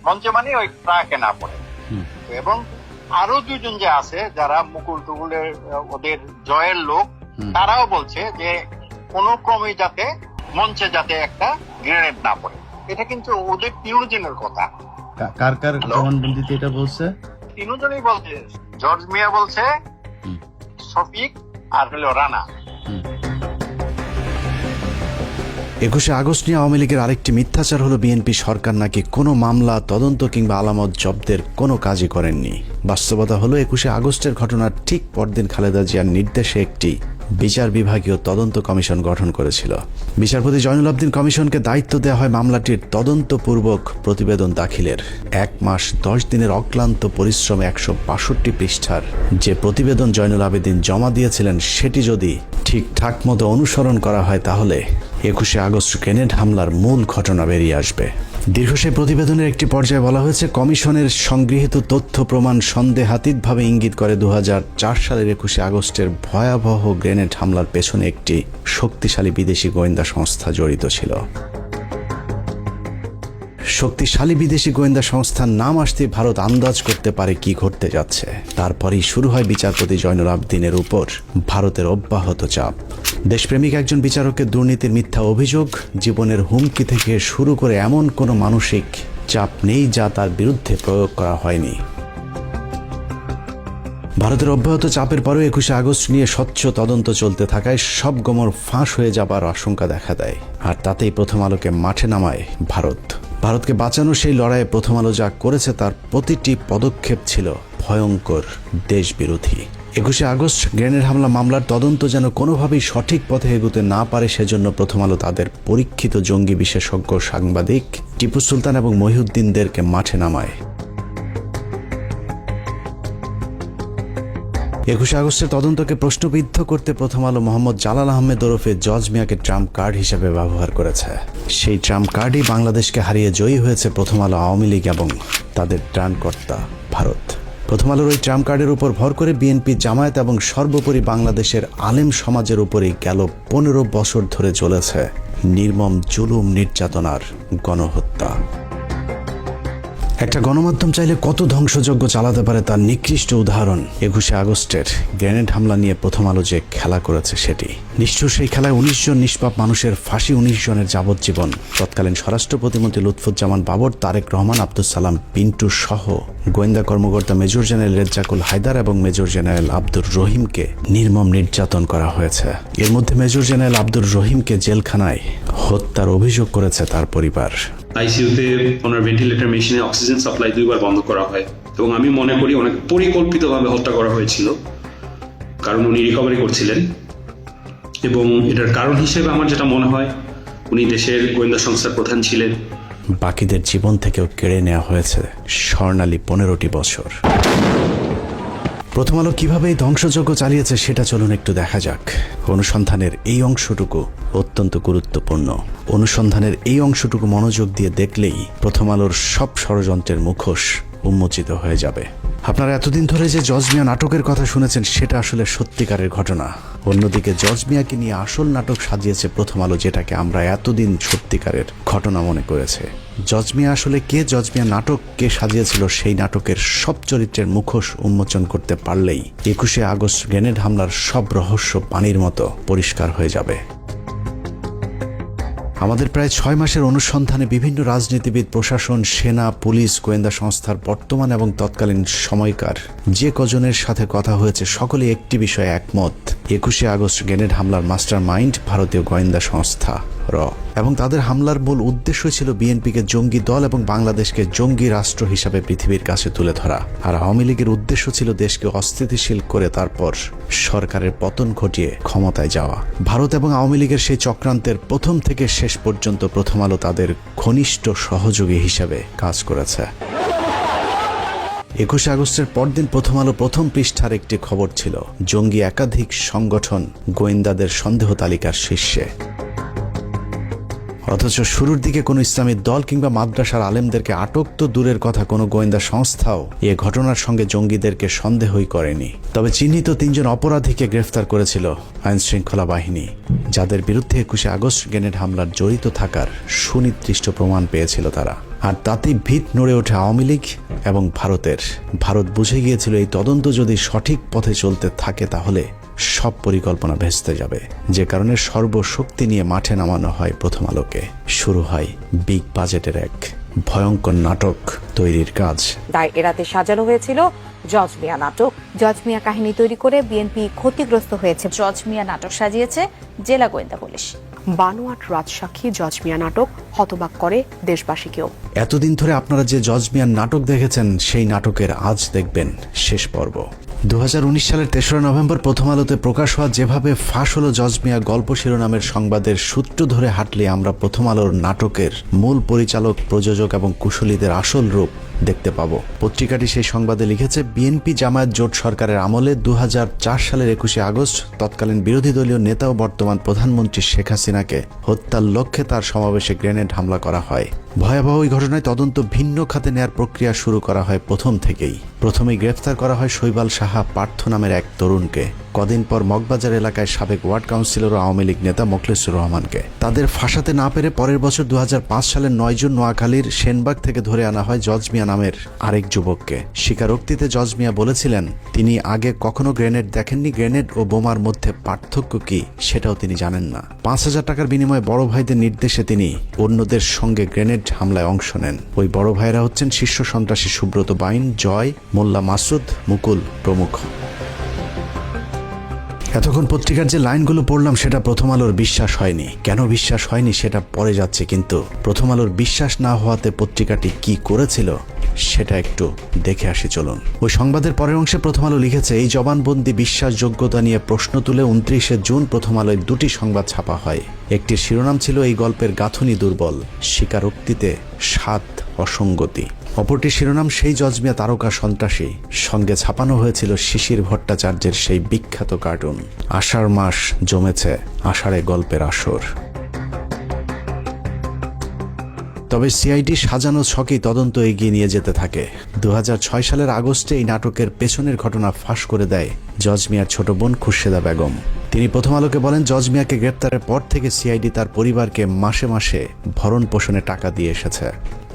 মঞ্চে মানে ওই ট্রাকে না পড়ে। এবং আরো 2 জন যে আছে যারা মুকুল টুকুলের ওদের জয়ের লোক, তারাও বলছে যে কোন ক্রমে যাতে মঞ্চে যাতে একটা গ্রেনেড না পড়ে। এটা কিন্তু ওদের 3 জনের কথা। কার কার জবানবন্দিতে এটা বলছে? 3 জনই বলছে, জর্জ মিয়া বলছে, শফিক আর হলো রানা। 21 আগস্ট নিয়ে আওয়ামী লীগের আরেকটি মিথ্যাচার হলো বিএনপি সরকার নাকি কোনো মামলা, তদন্ত কিংবা আলামত জব্দের কোনো কাজই করেননি। বাস্তবতা হলো 21 আগস্টের ঘটনার ঠিক পরদিন খালেদা জিয়ার নির্দেশে একটি বিচার বিভাগীয় তদন্ত কমিশন গঠন করেছিল। বিচারপতি জয়নুল আবদিন কমিশনকে দায়িত্ব দেওয়া হয় মামলাটির তদন্তপূর্বক প্রতিবেদন দাখিলের। 1 মাস 10 দিনের অক্লান্ত পরিশ্রমে 162 পৃষ্ঠার যে প্রতিবেদন জয়নুল আবেদিন জমা দিয়েছিলেন, সেটি যদি ঠিকঠাক মতো অনুসরণ করা হয় তাহলে 21 আগস্ট গ্রেনেড হামলার মূল ঘটনা বেরিয়ে আসবে। দীর্ঘ সেই প্রতিবেদনের একটি পর্যায়ে বলা হয়েছে, কমিশনের সংগৃহীত তথ্য প্রমাণ সন্দেহাতীতভাবে ইঙ্গিত করে 2004 সালের 21 আগস্টের ভয়াবহ গ্রেনেড হামলার পেছনে একটি শক্তিশালী বিদেশি গোয়েন্দা সংস্থা জড়িত ছিল। শক্তিশালী বিদেশি গোয়েন্দা সংস্থার নাম আসতে ভারত আন্দাজ করতে পারে কি ঘটতে যাচ্ছে। তারপরেই শুরু হয় বিচারপতি জয়নুল আবদিনের উপর ভারতের অব্যাহত চাপ। দেশপ্রেমিক একজন বিচারকের দুর্নীতির মিথ্যা অভিযোগ, জীবনের হুমকি থেকে শুরু করে এমন কোনো মানসিক চাপ নেই যা তার বিরুদ্ধে প্রয়োগ করা হয়নি। ভারতের অব্যাহত চাপের পরেও 21শে আগস্ট নিয়ে স্বচ্ছ তদন্ত চলতে থাকায় সব গোমর ফাঁস হয়ে যাবার আশঙ্কা দেখা দেয়, আর তাতেই প্রথম আলোকে মাঠে নামায় ভারত। ভারতকে বাঁচানোর সেই লড়াইয়ে প্রথম আলো যা করেছে তার প্রতিটি পদক্ষেপ ছিল ভয়ঙ্কর দেশবিরোধী। 21শে আগস্ট গ্রেনেড হামলা মামলার তদন্ত যেন কোনোভাবেই সঠিক পথে এগোতে না পারে, সেজন্য প্রথম আলো তাদের পরীক্ষিত জঙ্গি বিশেষজ্ঞ সাংবাদিক টিপু সুলতান এবং মহিউদ্দিনদেরকে মাঠে নামায়। 21শে আগস্টের তদন্তকে প্রশ্নবিদ্ধ করতে প্রথম আলো মোহাম্মদ জালাল আহমেদ ওরফে জজ মিয়াকে ট্রাম্প কার্ড হিসেবে ব্যবহার করেছে। সেই ট্রাম্প কার্ডই বাংলাদেশকে হারিয়ে জয়ী হয়েছে প্রথম আলো, আওয়ামী লীগ এবং তাদের ত্রাণকর্তা ভারত। প্রথম আলোর ওই ট্রাম্প কার্ডের উপর ভর করে বিএনপি, জামায়াত এবং সর্বোপরি বাংলাদেশের আলেম সমাজের উপরেই গেল 15 বছর ধরে চলেছে নির্মম জুলুম, নির্যাতনার গণহত্যা। একটা গণমাধ্যম চাইলে কত ধ্বংসযজ্ঞ চালাতে পারে তার নিকৃষ্ট উদাহরণ 21শে আগস্টের গ্রেনেড হামলা নিয়ে প্রথম আলো যে খেলা করেছে সেটি। নিষ্ঠুর সেই খেলায় 19 জন নিষ্পাপ মানুষের ফাঁসি, 19 জনের যাবজ্জীবন। তৎকালীন স্বরাষ্ট্র প্রতিমন্ত্রী লুৎফুজ্জামান বাবর, তারেক রহমান, আব্দুল সালাম পিন্টু সহ গোয়েন্দা কর্মকর্তা মেজর জেনারেল রেজ্জাকুল হায়দার এবং মেজর জেনারেল আব্দুর রহিমকে নির্মম নির্যাতন করা হয়েছে। এর মধ্যে মেজর জেনারেল আব্দুর রহিমকে জেলখানায় হত্যার অভিযোগ করেছে তার পরিবার। আইসিইউতে ওনার ভেন্টিলেটর মেশিনে অক্সিজেন সাপ্লাই 2 বার বন্ধ করা হয় এবং আমি মনে করি অনেক পরিকল্পিতভাবে হত্যা করা হয়েছিল, কারণ উনি রিকভারি করছিলেন। এবং এটার কারণ হিসেবে আমার যেটা মনে হয়, উনি দেশের গোয়েন্দা সংস্থার প্রধান ছিলেন। বাকিদের জীবন থেকেও কেড়ে নেওয়া হয়েছে স্বর্ণালী 15টি বছর। প্রথম আলো কিভাবে এই ধ্বংসযজ্ঞ চালিয়েছে সেটা চলুন একটু দেখা যাক। অনুসন্ধানের এই অংশটুকু অত্যন্ত গুরুত্বপূর্ণ। অনুসন্ধানের এই অংশটুকু মনোযোগ দিয়ে দেখলেই প্রথম আলোর সব ষড়যন্ত্রের মুখোশ উন্মোচিত হয়ে যাবে। আপনারা এতদিন ধরে যে জজ মিয়া নাটকের কথা শুনেছেন সেটা আসলে সত্যিকারের ঘটনা। অন্যদিকে জজ মিয়াকে নিয়ে আসল নাটক সাজিয়েছে প্রথম আলো, যেটাকে আমরা এতদিন সত্যিকারের ঘটনা মনে করেছে। জজ মিয়া আসলে কে, জজ মিয়া নাটক কে সাজিয়েছিল, সেই নাটকের সব চরিত্রের মুখোশ উন্মোচন করতে পারলেই 21শে আগস্ট গ্রেনেড হামলার সব রহস্য পানির মতো পরিষ্কার হয়ে যাবে। আমাদের প্রায় 6 মাসের অনুসন্ধানে বিভিন্ন রাজনীতিবিদ, প্রশাসন, সেনা, পুলিশ, গোয়েন্দা সংস্থার বর্তমান এবং তৎকালীন সময়কার যে কজনের সাথে কথা হয়েছে সকলেই একটি বিষয়ে একমত, 21শে আগস্ট গ্রেনেড হামলার মাস্টার মাইন্ড ভারতীয় গোয়েন্দা সংস্থা র, এবং তাদের হামলার মূল উদ্দেশ্য ছিল বিএনপিকে জঙ্গি দল এবং বাংলাদেশকে জঙ্গি রাষ্ট্র হিসাবে পৃথিবীর কাছে তুলে ধরা। আর আওয়ামী লীগের উদ্দেশ্য ছিল দেশকে অস্থিতিশীল করে তারপর সরকারের পতন ঘটিয়ে ক্ষমতায় যাওয়া। ভারত এবং আওয়ামী লীগের সেই চক্রান্তের প্রথম থেকে শেষ পর্যন্ত প্রথম আলো তাদের ঘনিষ্ঠ সহযোগী হিসাবে কাজ করেছে। 21শে আগস্টের পরদিন প্রথম আলো প্রথম পৃষ্ঠার একটি খবর ছিল জঙ্গি একাধিক সংগঠন গোয়েন্দাদের সন্দেহ তালিকার শীর্ষে। অথচ শুরুর দিকে কোনো ইসলামী দল কিংবা মাদ্রাসার আলেমদেরকে আটক তো দূরের কথা, কোনো গোয়েন্দা সংস্থাও এ ঘটনার সঙ্গে জঙ্গিদেরকে সন্দেহই করেনি। তবে চিহ্নিত 3 জন অপরাধীকে গ্রেফতার করেছিল আইন শৃঙ্খলা বাহিনী, যাদের বিরুদ্ধে 21শে আগস্ট গ্রেনেড হামলার জড়িত থাকার সুনির্দিষ্ট প্রমাণ পেয়েছিল তারা। আর তাতেই ভিত নড়ে ওঠে আওয়ামী লীগ এবং ভারতের। ভারত বুঝে গিয়েছিল এই তদন্ত যদি সঠিক পথে চলতে থাকে তাহলে সব পরিকল্পনা ভেস্তে যাবে, যে কারণে সর্বশক্তি নিয়ে মাঠে নামানো হয় প্রথম আলোকে। শুরু হয় বিগ বাজেটের এক ভয়ঙ্কর নাটক তৈরির কাজ। তাই এরাতে সাজানো হয়েছিল জজ মিয়া নাটক। জজ মিয়া কাহিনী তৈরি করে বিএনপি ক্ষতিগ্রস্ত হয়েছে। জজ মিয়া নাটক সাজিয়েছে জেলা গোয়েন্দা পুলিশ। বানোয়াট রাজসাক্ষী জজ মিয়া নাটক হতবাক করে দেশবাসীকেও। এতদিন ধরে আপনারা যে জজ মিয়ার নাটক দেখেছেন সেই নাটকের আজ দেখবেন শেষ পর্ব। 2019 সালের 3রা নভেম্বর প্রথম আলোতে প্রকাশ হওয়া যেভাবে ফাঁস হলো জজ মিয়া গল্প শিরোনামের সংবাদের সূত্র ধরে হাঁটলে আমরা প্রথম আলোর নাটকের মূল পরিচালক, প্রযোজক এবং কুশলীদের আসল রূপ দেখতে পাবো। পত্রিকাটি সেই সংবাদে লিখেছে, বিএনপি জামায়াত জোট সরকারের আমলে 2004 সালের 21শে আগস্ট তৎকালীন বিরোধী দলীয় নেতা ও বর্তমান প্রধানমন্ত্রী শেখ হাসিনাকে হত্যার লক্ষ্যে তার সমাবেশে গ্রেনেড হামলা করা হয়। ভয়াবহ ওই ঘটনায় তদন্ত ভিন্ন খাতে নেয়ার প্রক্রিয়া শুরু করা হয় প্রথম থেকেই। প্রথমেই গ্রেফতার করা হয় শৈবাল সাহা পার্থ নামের এক তরুণকে। কদিন পর মগবাজার এলাকায় সাবেক ওয়ার্ড কাউন্সিলর ও আওয়ামী লীগ নেতা মোখলেসুর রহমানকে। তাদের ফাঁসাতে না পেরে পরের বছর 2005 সালের 9 জুন নোয়াখালীর সেনবাগ থেকে ধরে আনা হয় জজ মিয়া নামের আরেক যুবককে। স্বীকারোক্তিতে জজ মিয়া বলেছিলেন তিনি আগে কখনো গ্রেনেড দেখেননি, গ্রেনেড ও বোমার মধ্যে পার্থক্য কি সেটাও তিনি জানেন না। 5,000 টাকার বিনিময়ে বড় ভাইদের নির্দেশে তিনি অন্যদের সঙ্গে গ্রেনেড হামলায় অংশ নেন। ওই বড় ভাইরা হচ্ছেন শীর্ষ সন্ত্রাসী সুব্রত বাইন, জয়, মোল্লা মাসুদ, মুকুল প্রমুখ। এতক্ষণ পত্রিকার যে লাইনগুলো পড়লাম সেটা প্রথম আলোর বিশ্বাস হয়নি। কেন বিশ্বাস হয়নি সেটা পরে যাচ্ছে, কিন্তু প্রথম আলোর বিশ্বাস না হওয়াতে পত্রিকাটি কি করেছিল সেটা একটু দেখে আসি চলুন। ওই সংবাদের পরের অংশে প্রথম আলো লিখেছে, এই জবানবন্দি বিশ্বাসযোগ্যতা নিয়ে প্রশ্ন তুলে 29শে জুন প্রথম আলোয় দুটি সংবাদ ছাপা হয়। একটির শিরোনাম ছিল এই গল্পের গাঁথুনি দুর্বল, স্বীকারোক্তিতে স্বাদ অসঙ্গতি। অপরটির শিরোনাম সেই জজ মিয়া তারকা সন্ত্রাসী। সঙ্গে ছাপানো হয়েছিল শিশির ভট্টাচার্যের সেই বিখ্যাত কার্টুন আষাঢ় মাস জমেছে আষাঢ়ে গল্পের আসর। তবে সিআইডি সাজানো ছকেই তদন্ত এগিয়ে নিয়ে যেতে থাকে। 2006 সালের আগস্টে এই নাটকের পেছনের ঘটনা ফাঁস করে দেয় জজ মিয়ার ছোট বোন খুরশেদা বেগম। তিনি প্রথম আলোকে বলেন, জজ মিয়াকে গ্রেপ্তারের পর থেকে সিআইডি তার পরিবারকে মাসে মাসে ভরণ পোষণে টাকা দিয়ে এসেছে।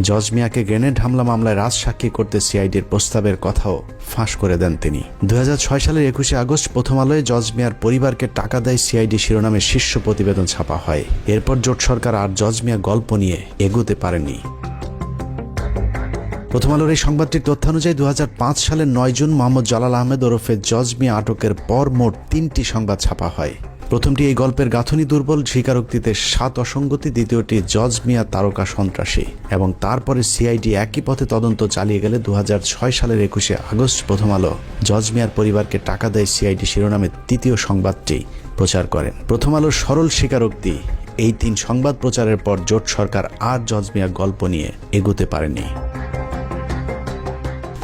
জজ মিয়াকে গ্রেনেড হামলা মামলায় রাজসাক্ষী করতে সিআইডির প্রস্তাবের কথাও ফাঁস করে দেন তিনি। 2006 সালের 21শে আগস্ট প্রথম আলোয় জজ মিয়ার পরিবারকে টাকা দেয় সিআইডি শিরোনামে শীর্ষ প্রতিবেদন ছাপা হয়। এরপর জোট সরকার আর জজ মিয়া গল্প নিয়ে এগোতে পারেনি। প্রথম আলোর এই সংবাদটির তথ্যানুযায়ী 2005 সালের 9 জুন মোহাম্মদ জালাল আহমেদ ওরফে জজ মিয়া আটকের পর মোট 3টি সংবাদ ছাপা হয়। প্রথমটি এই গল্পের গাঁথুনি দুর্বল, স্বীকারোক্তিতে 7 অসঙ্গতি। দ্বিতীয়টি জজ মিয়া তারকা সন্ত্রাসী। এবং তারপরে সিআইডি একই পথে তদন্ত চালিয়ে গেলে 2006 সালের 21শে আগস্ট প্রথম আলো জজ মিয়ার পরিবারকে টাকা দেয় সিআইডি শিরোনামে তৃতীয় সংবাদটি প্রচার করেন। প্রথম আলোর সরল স্বীকারোক্তি, এই 3 সংবাদ প্রচারের পর জোট সরকার আর জজ মিয়া গল্প নিয়ে এগোতে পারেনি।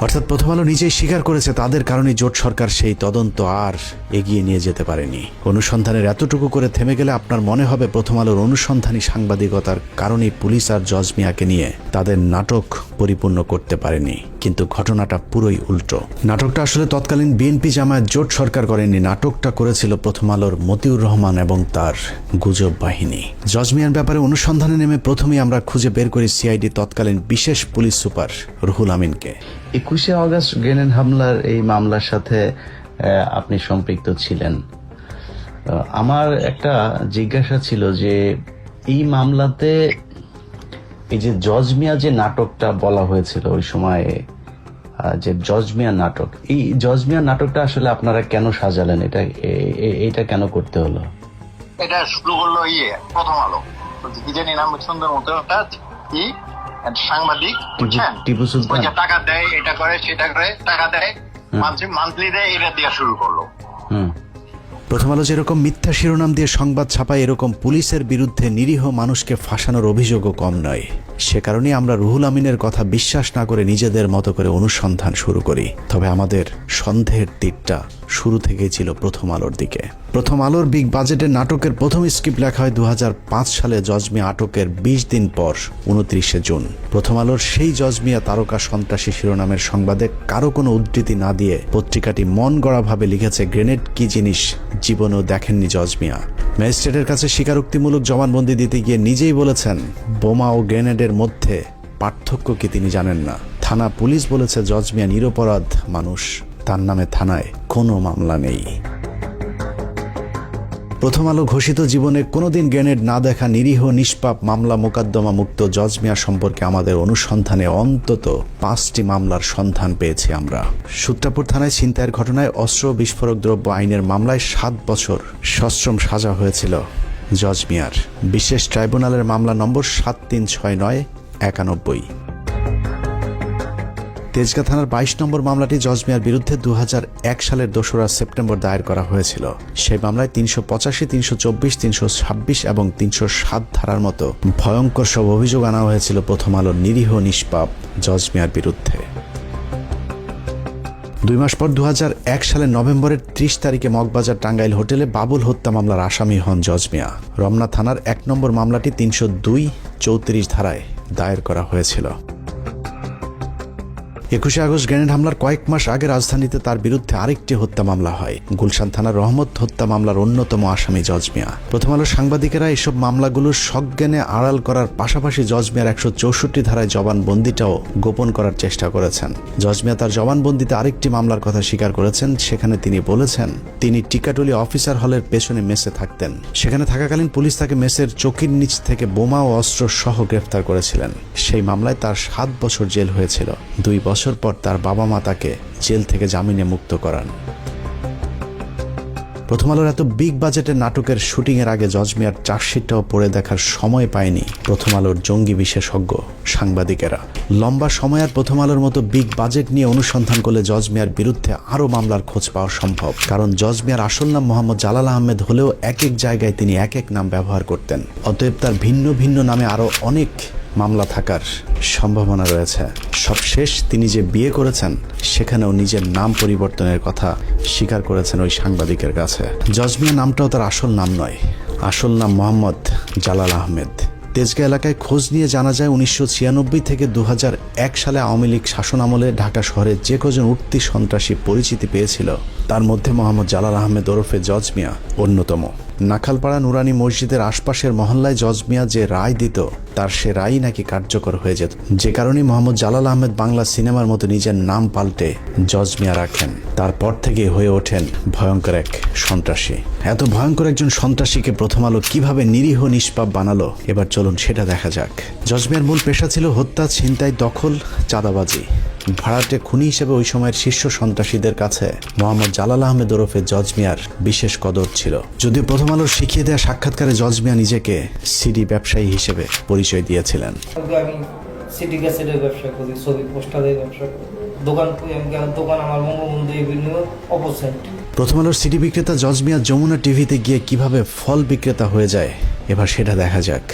অর্থাৎ প্রথম আলো নিজেই স্বীকার করেছে তাদের কারণে জোট সরকার সেই তদন্ত আর এগিয়ে নিয়ে যেতে পারেনি। অনুসন্ধানের এতটুকু করে থেমে গেলে আপনার মনে হবে প্রথম আলোর অনুসন্ধানী সাংবাদিকতার কারণেই পুলিশ আর জজ মিয়াকে নিয়ে তাদের নাটক পরিপূর্ণ করতে পারেনি। কিন্তু ঘটনাটা পুরোই উল্টো। নাটকটা আসলে তৎকালীন বিএনপি জামায়াত জোট সরকার করেনি, নাটকটা করেছিল প্রথম আলোর মতিউর রহমান এবং তার গুজব বাহিনী। জজ মিয়ার ব্যাপারে অনুসন্ধানে নেমে প্রথমেই আমরা খুঁজে বের করি সিআইডি তৎকালীন বিশেষ পুলিশ সুপার রুহুল আমিনকে। 21শে আগস্ট গ্রেনেড হামলার এই মামলার সাথে আপনি সম্পৃক্ত ছিলেন। আমার একটা জিজ্ঞাসা ছিল যে এই মামলাতে এই যে জজ মিয়া যে নাটকটা বলা হয়েছিল ওই সময়ে, যে জজ মিয়া নাটক, এই জজ মিয়া নাটকটা আসলে আপনারা কেন সাজালেন? এটা কেন করতে হলো? এটা শুরু করলো প্রথম আলো, কি জানি নাম সুন্দর মতো একটা সাংবাদিক, বুঝছেন, টিপু সুলতান, টাকা দেয়, এটা করে সেটা করে, টাকা দেয়, মান্থলি দেয়, এটা দিয়ে শুরু করলো। প্রথম আলো যেরকম মিথ্যা শিরোনাম দিয়ে সংবাদ ছাপায়, এরকম পুলিশের বিরুদ্ধে নিরীহ মানুষকে ফাঁসানোর অভিযোগও কম নয়। সে কারণেই আমরা রুহুল আমিনের কথা বিশ্বাস না করে নিজেদের মতো করে অনুসন্ধান শুরু করি। তবে আমাদের সন্দেহের তীরটা শুরু থেকেই ছিল প্রথম আলোর দিকে। প্রথম আলোর বিগ বাজেটের নাটকের প্রথম স্ক্রিপ্ট লেখা হয় 2005 সালে জজ মিয়া আটকের 20 দিন পর 29শে জুন। প্রথম আলোর সেই জজ মিয়া তারকা সন্ত্রাসী শিরোনামের সংবাদে কারো কোনো উদ্ধৃতি না দিয়ে পত্রিকাটি মন গড়াভাবে লিখেছে, গ্রেনেড কি জিনিস জীবনেও দেখেননি জজ মিয়া। ম্যাজিস্ট্রেটের কাছে স্বীকারোক্তিমূলক জবানবন্দি দিতে গিয়ে নিজেই বলেছেন, বোমা ও গ্রেনেডের মধ্যে পার্থক্য কি তিনি জানেন না। থানা পুলিশ বলেছে জজ মিয়া নিরপরাধ মানুষ, তার নামে থানায় কোনো মামলা নেই। প্রথম আলো ঘোষিত জীবনে কোনোদিন গ্রেনেড না দেখা নিরীহ নিষ্পাপ মামলা মোকদ্দমা মুক্ত জজ মিয়া সম্পর্কে আমাদের অনুসন্ধানে অন্তত 5টি মামলার সন্ধান পেয়েছি আমরা। সূত্রাপুর থানায় ছিনতাইয়ের ঘটনায় অস্ত্র বিস্ফোরক দ্রব্য আইনের মামলায় 7 বছর সশ্রম সাজা হয়েছিল জজ মিয়ার। বিশেষ ট্রাইব্যুনালের মামলা নম্বর 736991। তেজগাঁ থানার 22 নম্বর মামলাটি জজ মিয়ার বিরুদ্ধে 2001 সালের 2রা সেপ্টেম্বর দায়ের করা হয়েছিল। সেই মামলায় 385, 324, 326 এবং 307 ধারার মতো ভয়ঙ্কর সব অভিযোগ আনা হয়েছিল প্রথম আলোর নিরীহ নিষ্পাপ জজ মিয়ার বিরুদ্ধে। 2 মাস পর 2001 সালের নভেম্বরের 30 তারিখে মগবাজার টাঙ্গাইল হোটেলে বাবুল হত্যা মামলার আসামি হন জজ মিয়া। রমনা থানার 1 নম্বর মামলাটি 302, 34 ধারায় দায়ের করা হয়েছিল। 21শে আগস্ট গ্রেনেড হামলার কয়েক মাস আগে রাজধানীতে তার বিরুদ্ধে আরেকটি হত্যা মামলা হয়। গুলশান থানার রহমত হত্যা মামলার অন্যতম আসামি জজ মিয়া। প্রথম আলোর সাংবাদিকেরা এসব মামলাগুলোর সজ্ঞানে আড়াল করার পাশাপাশি জজ মিয়ার 164 ধারায় জবানবন্দিটাও গোপন করার চেষ্টা করেছেন। জজ মিয়া তার জবানবন্দিতে আরেকটি মামলার কথা স্বীকার করেছেন। সেখানে তিনি বলেছেন তিনি টিকাটুলি অফিসার হলের পেছনে মেসে থাকতেন। সেখানে থাকাকালীন পুলিশ তাকে মেসের চৌকির নিচ থেকে বোমা ও অস্ত্র সহ গ্রেফতার করেছিলেন। সেই মামলায় তার 7 বছর জেল হয়েছিল। 2 বছর পর তার বাবা মা তাকে জেল থেকে জামিনে মুক্ত করান। প্রথম আলোর এত বিগ বাজেটের নাটকের শুটিং এর আগে জজ মিয়ার চার্জশিটটাও পড়ে দেখার সময় পায়নি প্রথম আলোর জঙ্গি বিশেষজ্ঞ সাংবাদিকেরা। লম্বা সময় আর প্রথম আলোর মতো বিগ বাজেট নিয়ে অনুসন্ধান করলে জজ মিয়ার বিরুদ্ধে আরও মামলার খোঁজ পাওয়া সম্ভব। কারণ জজ মিয়ার আসল নাম মোহাম্মদ জালাল আহমেদ হলেও এক এক জায়গায় তিনি এক এক নাম ব্যবহার করতেন। অতএব তার ভিন্ন ভিন্ন নামে আরও অনেক মামলা থাকার সম্ভাবনা রয়েছে। সবশেষ তিনি যে বিয়ে করেছেন সেখানেও নিজের নাম পরিবর্তনের কথা স্বীকার করেছেন ওই সাংবাদিকের কাছে। জজ মিয়া নামটাও তার আসল নাম নয়, আসল নাম মোহাম্মদ জালাল আহমেদ। তেজগাঁ এলাকায় খোঁজ নিয়ে জানা যায় 1996 থেকে 2001 সালে আওয়ামী লীগ শাসন আমলে ঢাকা শহরে যে কজন উঠতি সন্ত্রাসী পরিচিতি পেয়েছিল তার মধ্যে মোহাম্মদ জালাল আহমেদ ওরফে জজ মিয়া অন্যতম। নাখালপাড়া নুরানি মসজিদের আশপাশের মহল্লায় জজ মিয়া যে রায় দিত তার সে রায় নাকি কার্যকর হয়ে যেত, যে কারণে মোহাম্মদ জালাল আহমেদ বাংলা সিনেমার মতো নিজের নাম পাল্টে জজ মিয়া রাখেন। তারপর থেকে হয়ে ওঠেন ভয়ঙ্কর এক সন্ত্রাসী। এত ভয়ঙ্কর একজন সন্ত্রাসীকে প্রথম আলো কিভাবে নিরীহ নিষ্পাপ বানালো এবার চলুন সেটা দেখা যাক। জজ মিয়ার মূল পেশা ছিল হত্যা, ছিনতাই, দখল, চাঁদাবাজি। ভাড়াটে খুনি হিসেবে ওই সময়ের শীর্ষ সন্ত্রাসীদের কাছে মোহাম্মদ জালাল আহমেদ ওরফে জজ মিয়ার বিশেষ কদর ছিল। যদিও প্রথম আলোর শিখিয়ে দেওয়া সাক্ষাৎকারে জজ মিয়া নিজেকে সিডি ব্যবসায়ী হিসেবে পরিচয় দিয়েছিলেন। আমি সিটি ক্যাসেটের ব্যবসা করি, ছবি পোস্টারের ব্যবসা করি, দোকান আমার বঙ্গবন্ধু এভিনিউ অপোজিট। প্রথম আলোর সিডি বিক্রেতা জজ মিয়া যমুনা টিভিতে গিয়ে কিভাবে ফল বিক্রেতা হয়ে যায় এবার সেটা দেখা যাক।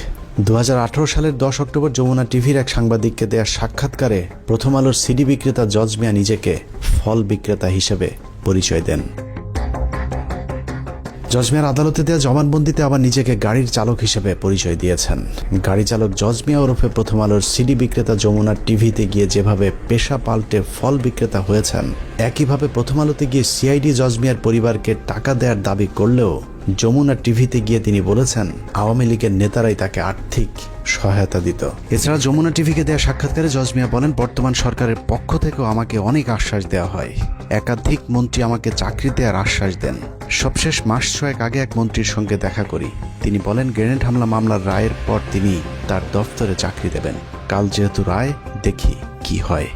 2018 সালের 10 অক্টোবর যমুনা টিভির এক সাংবাদিককে দেয়া সাক্ষাৎকারে প্রথম আলোর সিডি বিক্রেতা জজ মিয়া নিজেকে ফল বিক্রেতা হিসেবে পরিচয় দেন। জজ মিয়ার আদালতে দেওয়া জবানবন্দিতে আবার নিজেকে গাড়ির চালক হিসেবে পরিচয় দিয়েছেন। গাড়ি চালক জজ মিয়া ওরফে প্রথম আলোর সিডি বিক্রেতা যমুনা টিভিতে গিয়ে যেভাবে পেশা পাল্টে ফল বিক্রেতা হয়েছেন, একইভাবে প্রথম আলোতে গিয়ে সিআইডি জজ মিয়ার পরিবারকে টাকা দেওয়ার দাবি করলেও যমুনা টিভিতে গিয়ে তিনি বলেছেন আওয়ামী লীগের নেতারাই তাকে আর্থিক সহায়তা দিত। এছাড়া যমুনা টিভিকে দেওয়া সাক্ষাৎকারে জজ মিয়া বলেন, বর্তমান সরকারের পক্ষ থেকেও আমাকে অনেক আশ্বাস দেওয়া হয়। একাধিক মন্ত্রী আমাকে চাকরি দেওয়ার আশ্বাস দেন। সবশেষ মাস 6 আগে এক মন্ত্রীর সঙ্গে দেখা করি। তিনি বলেন গ্রেনেড হামলা মামলার রায়ের পর তিনি তার দফতরে চাকরি দেবেন। কাল যেহেতু রায়, দেখি কি হয়।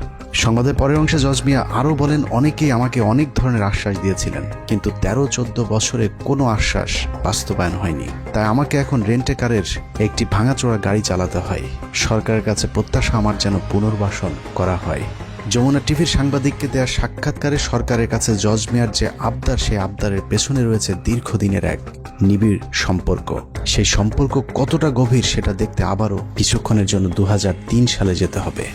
সংবাদের পরের অংশে জজ মিয়া আরও বলেন, অনেকেই আমাকে অনেক ধরনের আশ্বাস দিয়েছিলেন, কিন্তু 13-14 বছরে কোনো আশ্বাস বাস্তবায়ন হয়নি। তাই আমাকে এখন রেন্টে কারের একটি ভাঙাচোরা গাড়ি চালাতে হয়। সরকারের কাছে প্রত্যাশা আমার যেন পুনর্বাসন করা হয়। যমুনা টিভির সাংবাদিককে দেওয়া সাক্ষাৎকারে সরকারের কাছে জজ মিয়ার যে আবদার, সেই আবদারের পেছনে রয়েছে দীর্ঘদিনের এক নিবিড় সম্পর্ক। সেই সম্পর্ক কতটা গভীর সেটা দেখতে আবারও কিছুক্ষণের জন্য 2003 সালে যেতে হবে।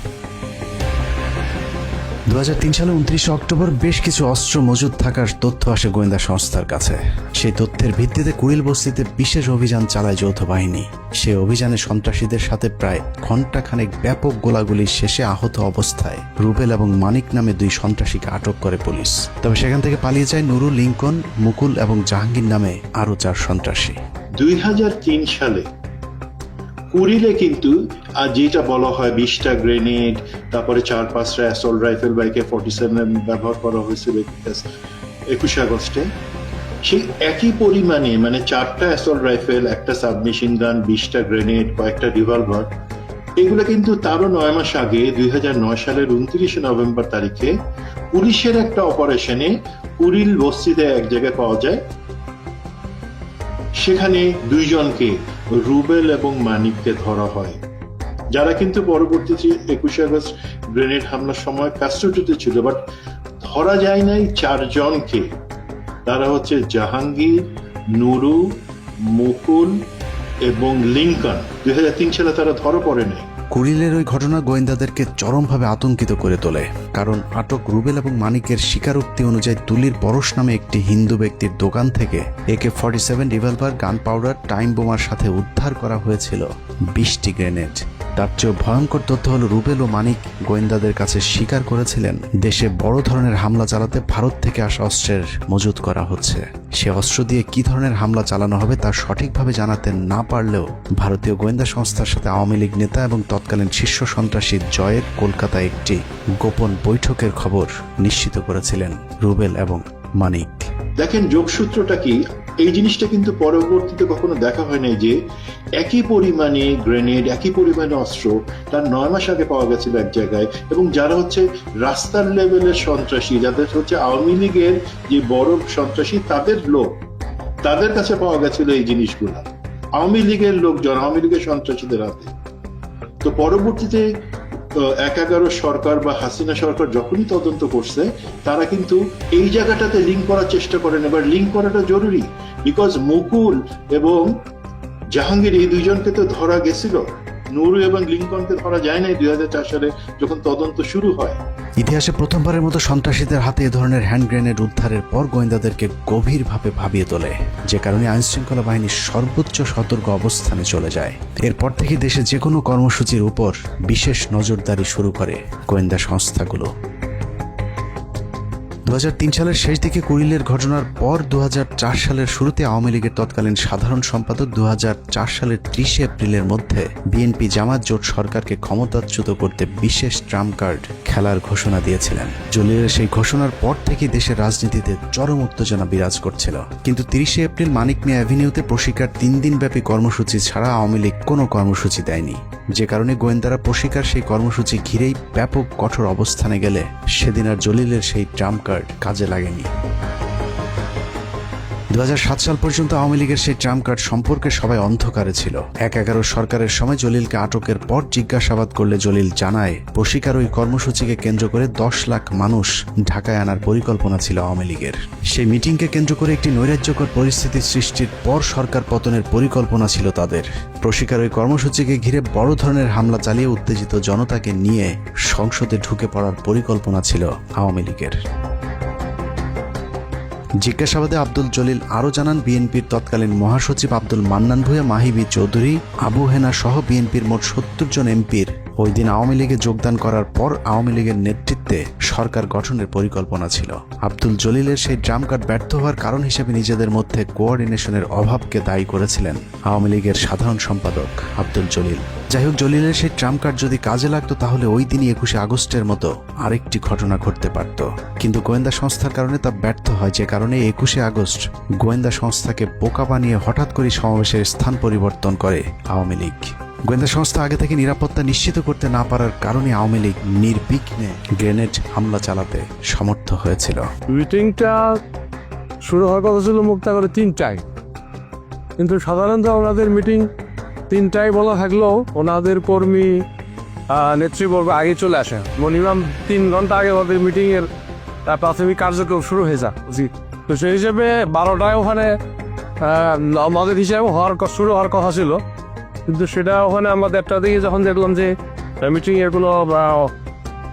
2003 সালে 29 অক্টোবর বেশ কিছু অস্ত্র মজুদ থাকার তথ্য আসে গোয়েন্দা সংস্থার কাছে। সেই তথ্যের ভিত্তিতে কুড়িল বস্তিতে বিশেষ অভিযান চালায় যৌথ বাহিনী। সেই অভিযানে সন্ত্রাসীদের সাথে প্রায় ঘণ্টাখানেক ব্যাপক গোলাগুলি শেষে আহত অবস্থায় রুবেল এবং মানিক নামে 2 সন্ত্রাসীকে আটক করে পুলিশ। তবে সেখান থেকে পালিয়ে যায় নুরুল, লিঙ্কন, মুকুল এবং জাহাঙ্গীর নামে আরও 4 সন্ত্রাসী। 2003 সালে কুড়িলে কিন্তু যেটা বলা হয় 20টা গ্রেনেড, তারপরে 4-5টা অ্যাসল্ট রাইফেল বা AK-47 ব্যবহার করা হয়েছিল 21 আগস্টে, সেই একই পরিমাণে মানে 4টা অ্যাসল্ট রাইফেল, একটা সাবমেশিন গান, 20টা গ্রেনেড, কয়েকটা রিভলভার, এগুলো কিন্তু তারও 9 মাস আগে 2009 সালের 29 নভেম্বর তারিখে পুলিশের একটা অপারেশনে কুড়িল বস্তিতে এক জায়গায় পাওয়া যায়। সেখানে 2 জনকে, রুবেল এবং মানিককে ধরা হয়, যারা কিন্তু পরবর্তীতে 21 আগস্ট গ্রেনেড হামলার সময় কাস্টডিতে ছিল, বাট ধরা যায় নাই 4 জনকে। তারা হচ্ছে জাহাঙ্গীর, নুরু, মুকুল এবং লিঙ্কন। 2003 সালে তারা ধরা পড়ে নাই। কুড়িলের ওই ঘটনা গোয়েন্দাদেরকে চরমভাবে আতঙ্কিত করে তোলে। কারণ আটক রুবেল এবং মানিকের স্বীকারোক্তি অনুযায়ী তুলির পরশ নামে একটি হিন্দু ব্যক্তির দোকান থেকে AK-47 রিভলভার, গান পাউডার, টাইম বোমার সাথে উদ্ধার করা হয়েছিল 20টি গ্রেনেড। তার চেয়েও ভয়ঙ্কর তথ্য হলো রুবেল ও মানিক গোয়েন্দাদের কাছে স্বীকার করেছিলেন দেশে বড় ধরনের হামলা চালাতে ভারত থেকে আসা অস্ত্রের মজুত করা হচ্ছে। সে অস্ত্র দিয়ে কি ধরনের হামলা চালানো হবে তা সঠিকভাবে জানাতে না পারলেও ভারতীয় গোয়েন্দা সংস্থার সাথে আওয়ামী লীগ নেতা এবং তৎকালীন শীর্ষ সন্ত্রাসী জয়ের কলকাতায় একটি গোপন বৈঠকের খবর নিশ্চিত করেছিলেন রুবেল এবং মানিক। দেখেন যোগসূত্রটা কি, এই জিনিসটা কিন্তু পরবর্তীতে কখনো দেখা হয় নাই যে একই পরিমাণে গ্রেনেড, একই পরিমাণে অস্ত্র তার 9 মাস আগে পাওয়া গেছিল এক জায়গায়, এবং যারা হচ্ছে রাস্তার লেভেলের সন্ত্রাসী, যাদের হচ্ছে আওয়ামী লীগের যে বড় সন্ত্রাসী, তাদের লোক তাদের কাছে পাওয়া গেছিল এই জিনিসগুলো, আওয়ামী লীগের লোকজন, আওয়ামী লীগের সন্ত্রাসীদের হাতে। তো পরবর্তীতে ১/১১ সরকার বা হাসিনা সরকার যখনই তদন্ত করছে, তারা কিন্তু এই জায়গাটাতে লিঙ্ক করার চেষ্টা করেন। এবার লিঙ্ক করাটা জরুরি, বিকজ মুকুল এবং জাহাঙ্গীর এই দুইজনকে তো ধরা গেছিল, নুরু এবং লিঙ্কনকে ধরা যায় নাই 2004 সালে যখন তদন্ত শুরু হয়। ইতিহাসে প্রথমবারের মতো সন্ত্রাসীদের হাতে এ ধরনের হ্যান্ড গ্রেনেড উদ্ধারের পর গোয়েন্দাদেরকে গভীরভাবে ভাবিয়ে তোলে, যে কারণে আইনশৃঙ্খলা বাহিনী সর্বোচ্চ সতর্ক অবস্থানে চলে যায়। এরপর থেকে দেশে যে কোনো কর্মসূচির উপর বিশেষ নজরদারি শুরু করে গোয়েন্দা সংস্থাগুলো। 2003 সালের শেষ দিকে কুড়িলের ঘটনার পর 2004 সালের শুরুতে আওয়ামী লীগের তৎকালীন সাধারণ সম্পাদক 2004 সালের 30 এপ্রিলের মধ্যে বিএনপি জামাত জোট সরকারকে ক্ষমতাচ্যুত করতে বিশেষ ট্রাম্প কার্ড খেলার ঘোষণা দিয়েছিলেন। জলিলের সেই ঘোষণার পর থেকে দেশের রাজনীতিতে চরম উত্তেজনা বিরাজ করছিল। কিন্তু 30 এপ্রিল মানিক মিয়া অ্যাভিনিউতে প্রশিকার 3 দিনব্যাপী কর্মসূচি ছাড়া আওয়ামী লীগ কোনো কর্মসূচি দেয়নি, যে কারণে গোয়েন্দারা প্রশিকার সেই কর্মসূচি ঘিরেই ব্যাপক কঠোর অবস্থানে গেলে সেদিন আর জলিলের সেই ট্রাম্প কার্ড কাজে লাগেনি। 2007 সাল পর্যন্ত আওয়ামী লীগের সেই ট্রাম্প কার্ড সম্পর্কে সবাই অন্ধকারে ছিল। 1/11 সরকারের সময় জলিলকে আটকের পর জিজ্ঞাসাবাদ করলে জলিল জানায়, প্রশিকার ওই কর্মসূচিকে কেন্দ্র করে 10 লাখ মানুষ ঢাকায় আনার পরিকল্পনা ছিল আওয়ামী লীগের। সেই মিটিংকে কেন্দ্র করে একটি নৈরাজ্যকর পরিস্থিতি সৃষ্টির পর সরকার পতনের পরিকল্পনা ছিল তাদের। প্রশিকার ওই কর্মসূচিকে ঘিরে বড় ধরনের হামলা চালিয়ে উত্তেজিত জনতাকে নিয়ে সংসদে ঢুকে পড়ার পরিকল্পনা ছিল আওয়ামী লীগের। জিজ্ঞাসাবাদে আব্দুল জলিল আরও জানান, বিএনপির তৎকালীন মহাসচিব আব্দুল মান্নান ভূঁইয়া, মাহিবি চৌধুরী, আবু হেনা সহ বিএনপির মোট 70 জন এমপির ওই দিন আওয়ামী লীগে যোগদান করার পর আওয়ামী লীগের নেতৃত্বে সরকার গঠনের পরিকল্পনা ছিল। আব্দুল জলিলের সেই ট্রাম্প কার্ড ব্যর্থ হওয়ার কারণ হিসেবে নিজেদের মধ্যে কোঅর্ডিনেশনের অভাবকে দায়ী করেছিলেন আওয়ামী লীগের সাধারণ সম্পাদক আব্দুল জলিল। যাই হোক, জলিলের সেই ট্রাম্প কার্ড যদি কাজে লাগতো তাহলে ওই দিনই 21 আগস্টের মতো আরেকটি ঘটনা ঘটতে পারত, কিন্তু গোয়েন্দা সংস্থার কারণে তা ব্যর্থ হয়, যে কারণে 21 আগস্ট গোয়েন্দা সংস্থাকে বোকা বানিয়ে হঠাৎ করে সমাবেশের স্থান পরিবর্তন করে আওয়ামী লীগ। গোয়েন্দা সংস্থা আগে থেকে নিরাপত্তা নিশ্চিত করতে না পারার কারণে আওয়ামী লীগ নির্বিঘ্নে গ্রেনেড হামলা চালাতে সমর্থ হয়েছিল। মিটিংটা শুরু হওয়ার কথা ছিল মুক্তাগরে 3টায়, কিন্তু সাধারণত ওনাদের মিটিং 3টায় বলা থাকলেও ওনাদের কর্মী নেতৃবর্গ আগে চলে আসে। মিনিমাম 3 ঘন্টা আগে ওদের মিটিংয়ের প্রাথমিক কার্যক্রম শুরু হয়ে যায়। তো সেই হিসেবে 12টায় ওখানে আমাদের হিসাবে শুরু হওয়ার কথা ছিল, কিন্তু সেটা ওখানে আমরা 1টা দিকে যখন দেখলাম যে মিটিং এর কোনো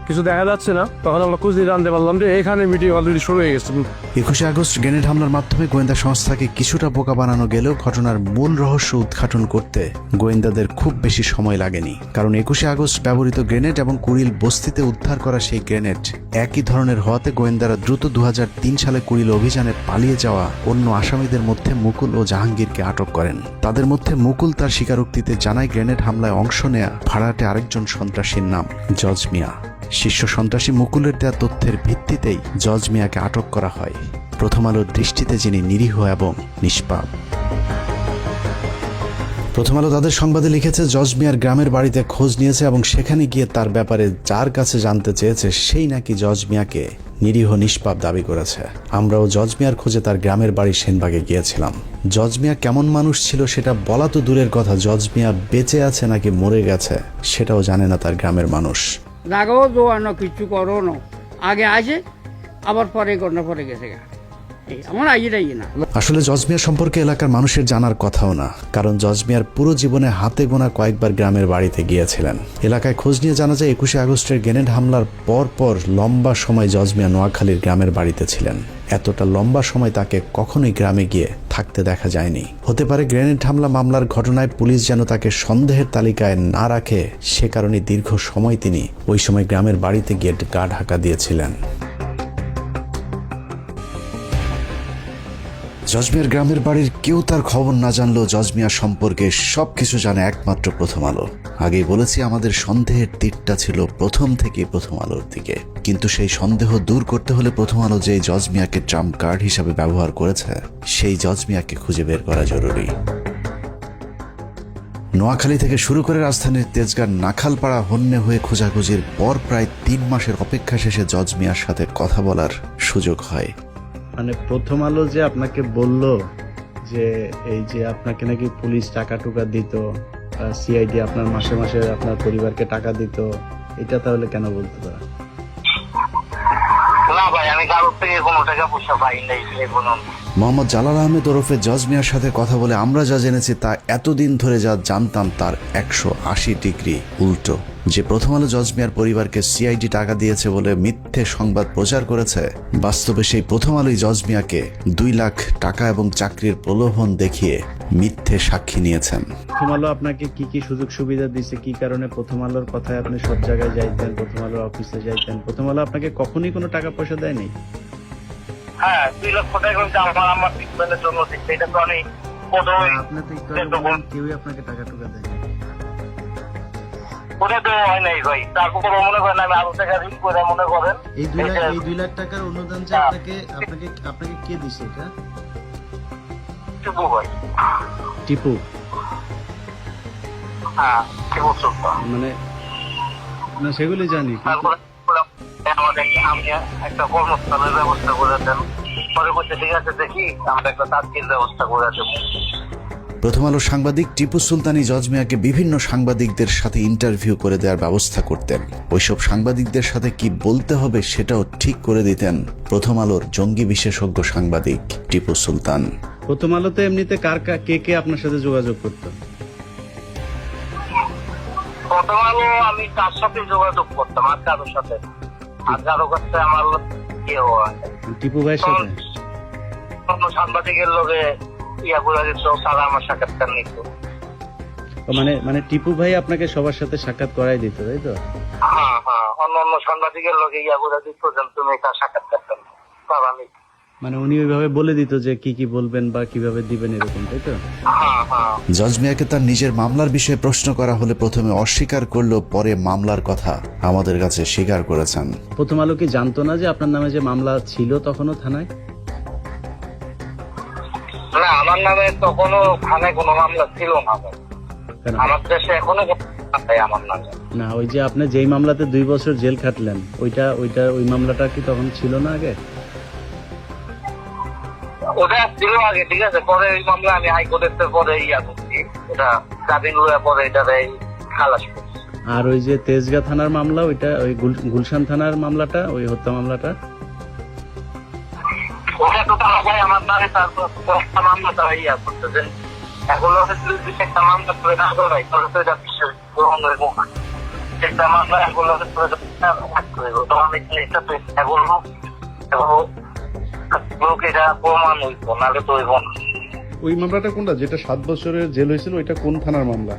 কিছু দেখা যাচ্ছে না, তখন আমরা খুঁজে জানতে পারলাম যে এখানে মিটিং অলরেডি শুরু হয়ে গেছে। 21 আগস্ট গ্রেনেড হামলার মাধ্যমে গোয়েন্দা সংস্থাকে কিছুটা বোকা বানানো গেলেও ঘটনার মূল রহস্য উদ্ঘাটন করতে গোয়েন্দাদের খুব বেশি সময় লাগেনি, কারণ 21 আগস্ট ব্যবহৃত গ্রেনেড এবং কুড়িল বস্তিতে উদ্ধার করা সেই গ্রেনেড একই ধরনের হওয়াতে গোয়েন্দারা দ্রুত 2003 সালে কুড়িল অভিযানে পালিয়ে যাওয়া অন্য আসামিদের মধ্যে মুকুল ও জাহাঙ্গীরকে আটক করেন। তাদের মধ্যে মুকুল তার স্বীকারোক্তিতে জানায় গ্রেনেড হামলায় অংশ নেয়া ভাড়াটে আরেকজন সন্ত্রাসীর নাম জজ মিয়া। শীর্ষ সন্ত্রাসী মুকুলের দেওয়া তথ্যের ভিত্তিতেই জজ মিয়াকে আটক করা হয়, প্রথম আলোর দৃষ্টিতে যিনি নিরীহ এবং নিষ্পাপ। প্রথম আলো তাদের সংবাদে লিখেছে, জজ মিয়ার গ্রামের বাড়িতে খোঁজ নিয়েছে এবং সেখানে গিয়ে তার ব্যাপারে যার কাছে জানতে চেয়েছে সেই নাকি জজ মিয়াকে নিরীহ নিষ্পাপ দাবি করেছে। আমরাও জজ মিয়ার খোঁজে তার গ্রামের বাড়ি সেনবাগে গিয়েছিলাম। জজ মিয়া কেমন মানুষ ছিল সেটা বলা তো দূরের কথা, জজ মিয়া বেঁচে আছে নাকি মরে গেছে সেটাও জানে না তার গ্রামের মানুষ। রাগাও দোয়ানো কিছু করো না, আগে আসে আবার পরে ঘটনা পরে গেছে আমার আইয়েটাই না। আসলে জজ মিয়া সম্পর্কে এলাকার মানুষের জানার কথাও না, কারণ জজ মিয়ার পুরো জীবনে হাতে গোনা কয়েকবার গ্রামের বাড়িতে গিয়েছিলেন। এলাকায় খোঁজ নিয়ে জানা যায় 21 আগস্টের গ্রেনেড হামলার পর লম্বা সময় জজ মিয়া নোয়াখালীর গ্রামের বাড়িতে ছিলেন। এতটা লম্বা সময় তাকে কখনোই গ্রামে গিয়ে থাকতে দেখা যায়নি। হতে পারে গ্রেনেড হামলা মামলার ঘটনায় পুলিশ যেন তাকে সন্দেহের তালিকায় না রাখে, সে কারণে দীর্ঘ সময় তিনি ওই সময় গ্রামের বাড়িতে গিয়ে গা ঢাকা দিয়েছিলেন। জজ মিয়ার গ্রামের বাড়ির কেউ তার খবর না জানলেও জজ মিয়া সম্পর্কে সবকিছু জানে একমাত্র প্রথম আলো। আগেই বলেছি, আমাদের সন্দেহের তীরটা ছিল প্রথম থেকে প্রথম আলোর দিকে, কিন্তু সেই সন্দেহ দূর করতে হলে প্রথম আলো যে জজ মিয়াকে ট্রাম্প কার্ড হিসাবে ব্যবহার করেছে সেই জজ মিয়াকে খুঁজে বের করা জরুরি। নোয়াখালী থেকে শুরু করে রাজধানীর তেজগাঁর নাখালপাড়া হন্যে হয়ে খোঁজাখুঁজির পর প্রায় 3 মাসের অপেক্ষা শেষে জজ মিয়ার সাথে কথা বলার সুযোগ হয়। মানে প্রথম আলো যে আপনাকে বলল যে এই যে আপনাকে নাকি পুলিশ টাকা টুকা দিত, সিআইডি আপনার মাসে মাসে আপনার পরিবারকে টাকা দিত, এটা তাহলে কেন বলতে পারা? না ভাই, আমি কারোর থেকে কোনো টাকা পয়সা পাই নাই। মোহাম্মদ জালাল আহমেদ ওরফে জজ মিয়ার সাথে কথা বলে আমরা যা জেনেছি তা এতদিন ধরে যা জানতাম তার 180 ডিগ্রি উল্টো। যে প্রথম আলো জজ মিয়ার পরিবারকে সিআইডি টাকা দিয়েছে বলে মিথ্যে সংবাদ প্রচার করেছে, বাস্তবে সেই প্রথম আলোই জজ মিয়াকে 2 লাখ টাকা এবং চাকরির প্রলোভন দেখিয়ে মিথ্যে সাক্ষী নিয়েছেন। প্রথম আলো আপনাকে কি কি সুযোগ সুবিধা দিচ্ছে, কি কারণে প্রথম আলোর কথায় আপনি সব জায়গায় যাইতেন, প্রথম আলোর অফিসে যাইতেন? প্রথম আলো আপনাকে কখনই কোনো টাকা পয়সা দেয়নি? হ্যাঁ, 2 লক্ষ টাকা কিন্তু আমার ট্রিটমেন্টের জন্য দিচ্ছে। এটা তো আমি কেউই আপনাকে টাকা টুকা দেয়নি। ওটা তো হয় নাই ভাই, তারপর মনে করেন আমি আরো টাকা ঋণ করে মনে করেন এই 2 লাখ টাকার অনুদান যে আপনাকে কে দিছে? এটা টিপু ভাই। টিপু? হ্যাঁ, টিপু সুলতান। মানে না, সেগুলি জানি। আমি একটা কর্মস্থলের ব্যবস্থা করে দেন, পরে বলছে ঠিক আছে দেখি আমরা একটা তাৎক্ষণিক ব্যবস্থা করে দেবো। প্রথম আলো সাংবাদিক টিপু সুলতানি জজ মিয়াকে বিভিন্ন সাংবাদিকদের সাথে ইন্টারভিউ করে দেওয়ার ব্যবস্থা করতেন। ওইসব সাংবাদিকদের সাথে কি বলতে হবে সেটাও ঠিক করে দিতেন প্রথম আলোর জঙ্গি বিশেষজ্ঞ সাংবাদিক টিপু সুলতান। প্রথম আলোতে এমনিতে কে আপনার সাথে যোগাযোগ করতো? প্রথম আলো আমি তার সাথে যোগাযোগ করতাম, আর কারোর সাথে, আর কারো কাছে আমার কেউ টিপু ভাইয়ের সাথে সাংবাদিকের লোকে ইয়া করে দিত, তারা আমার সাক্ষাৎকার নিত। মানে টিপু ভাই আপনাকে সবার সাথে সাক্ষাৎ করাই দিত, তাই তো? হ্যাঁ হ্যাঁ, অন্য সাংবাদিকের লোকে ইয়া করে দিত যে তুমি তার সাক্ষাৎকার তারা নিত। মানে উনি ওইভাবে বলে দিত যে কি কি বলবেন বা কিভাবে দিবেন, এরকম, তাই তো? জজ মিয়াকে তার নিজের মামলার বিষয়ে প্রশ্ন করা হলে প্রথমে অস্বীকার করলো, পরে মামলার কথা আমাদের কাছে স্বীকার করেছেন। প্রথম আলো কি জানতো না যে আপনার নামে যে মামলা ছিল তখনও থানায়? না, আমার নামে তখনও থানায় কোনো মামলা ছিল না। আমার দেশে এখনো আমার নামে না। ওই যে আপনি যেই মামলাতে 2 বছর জেল খাটলেন, ওই মামলাটা কি তখন ছিল না আগে? ওটা ছিল আগে, ঠিক আছে। পরে ওই মামলা আমি হাইকোর্টের পরে ইয়া করছি, ওটা জামিন লয়ে পরে এটা খালাস করছি। আর ওই যে তেজগাঁ থানার মামলা, ওইটা ওই গুলশান থানার মামলাটা, ওই হত্যা মামলাটা, ওটা তো ভাই আমার নামে তারপর মামলাটা ইয়া করতেছেন। এখন একটা মামলা করে না করাই তাহলে তো এটা বিশ্বাস গ্রহণ হইব না। একটা মামলা এখন তো আমি এটা তো এখন প্রমাণ হইব, নাহলে তো হইব না। ওই মামলাটা কোনটা, যেটা 7 বছরের জেল হয়েছিল, ওইটা কোন থানার মামলা?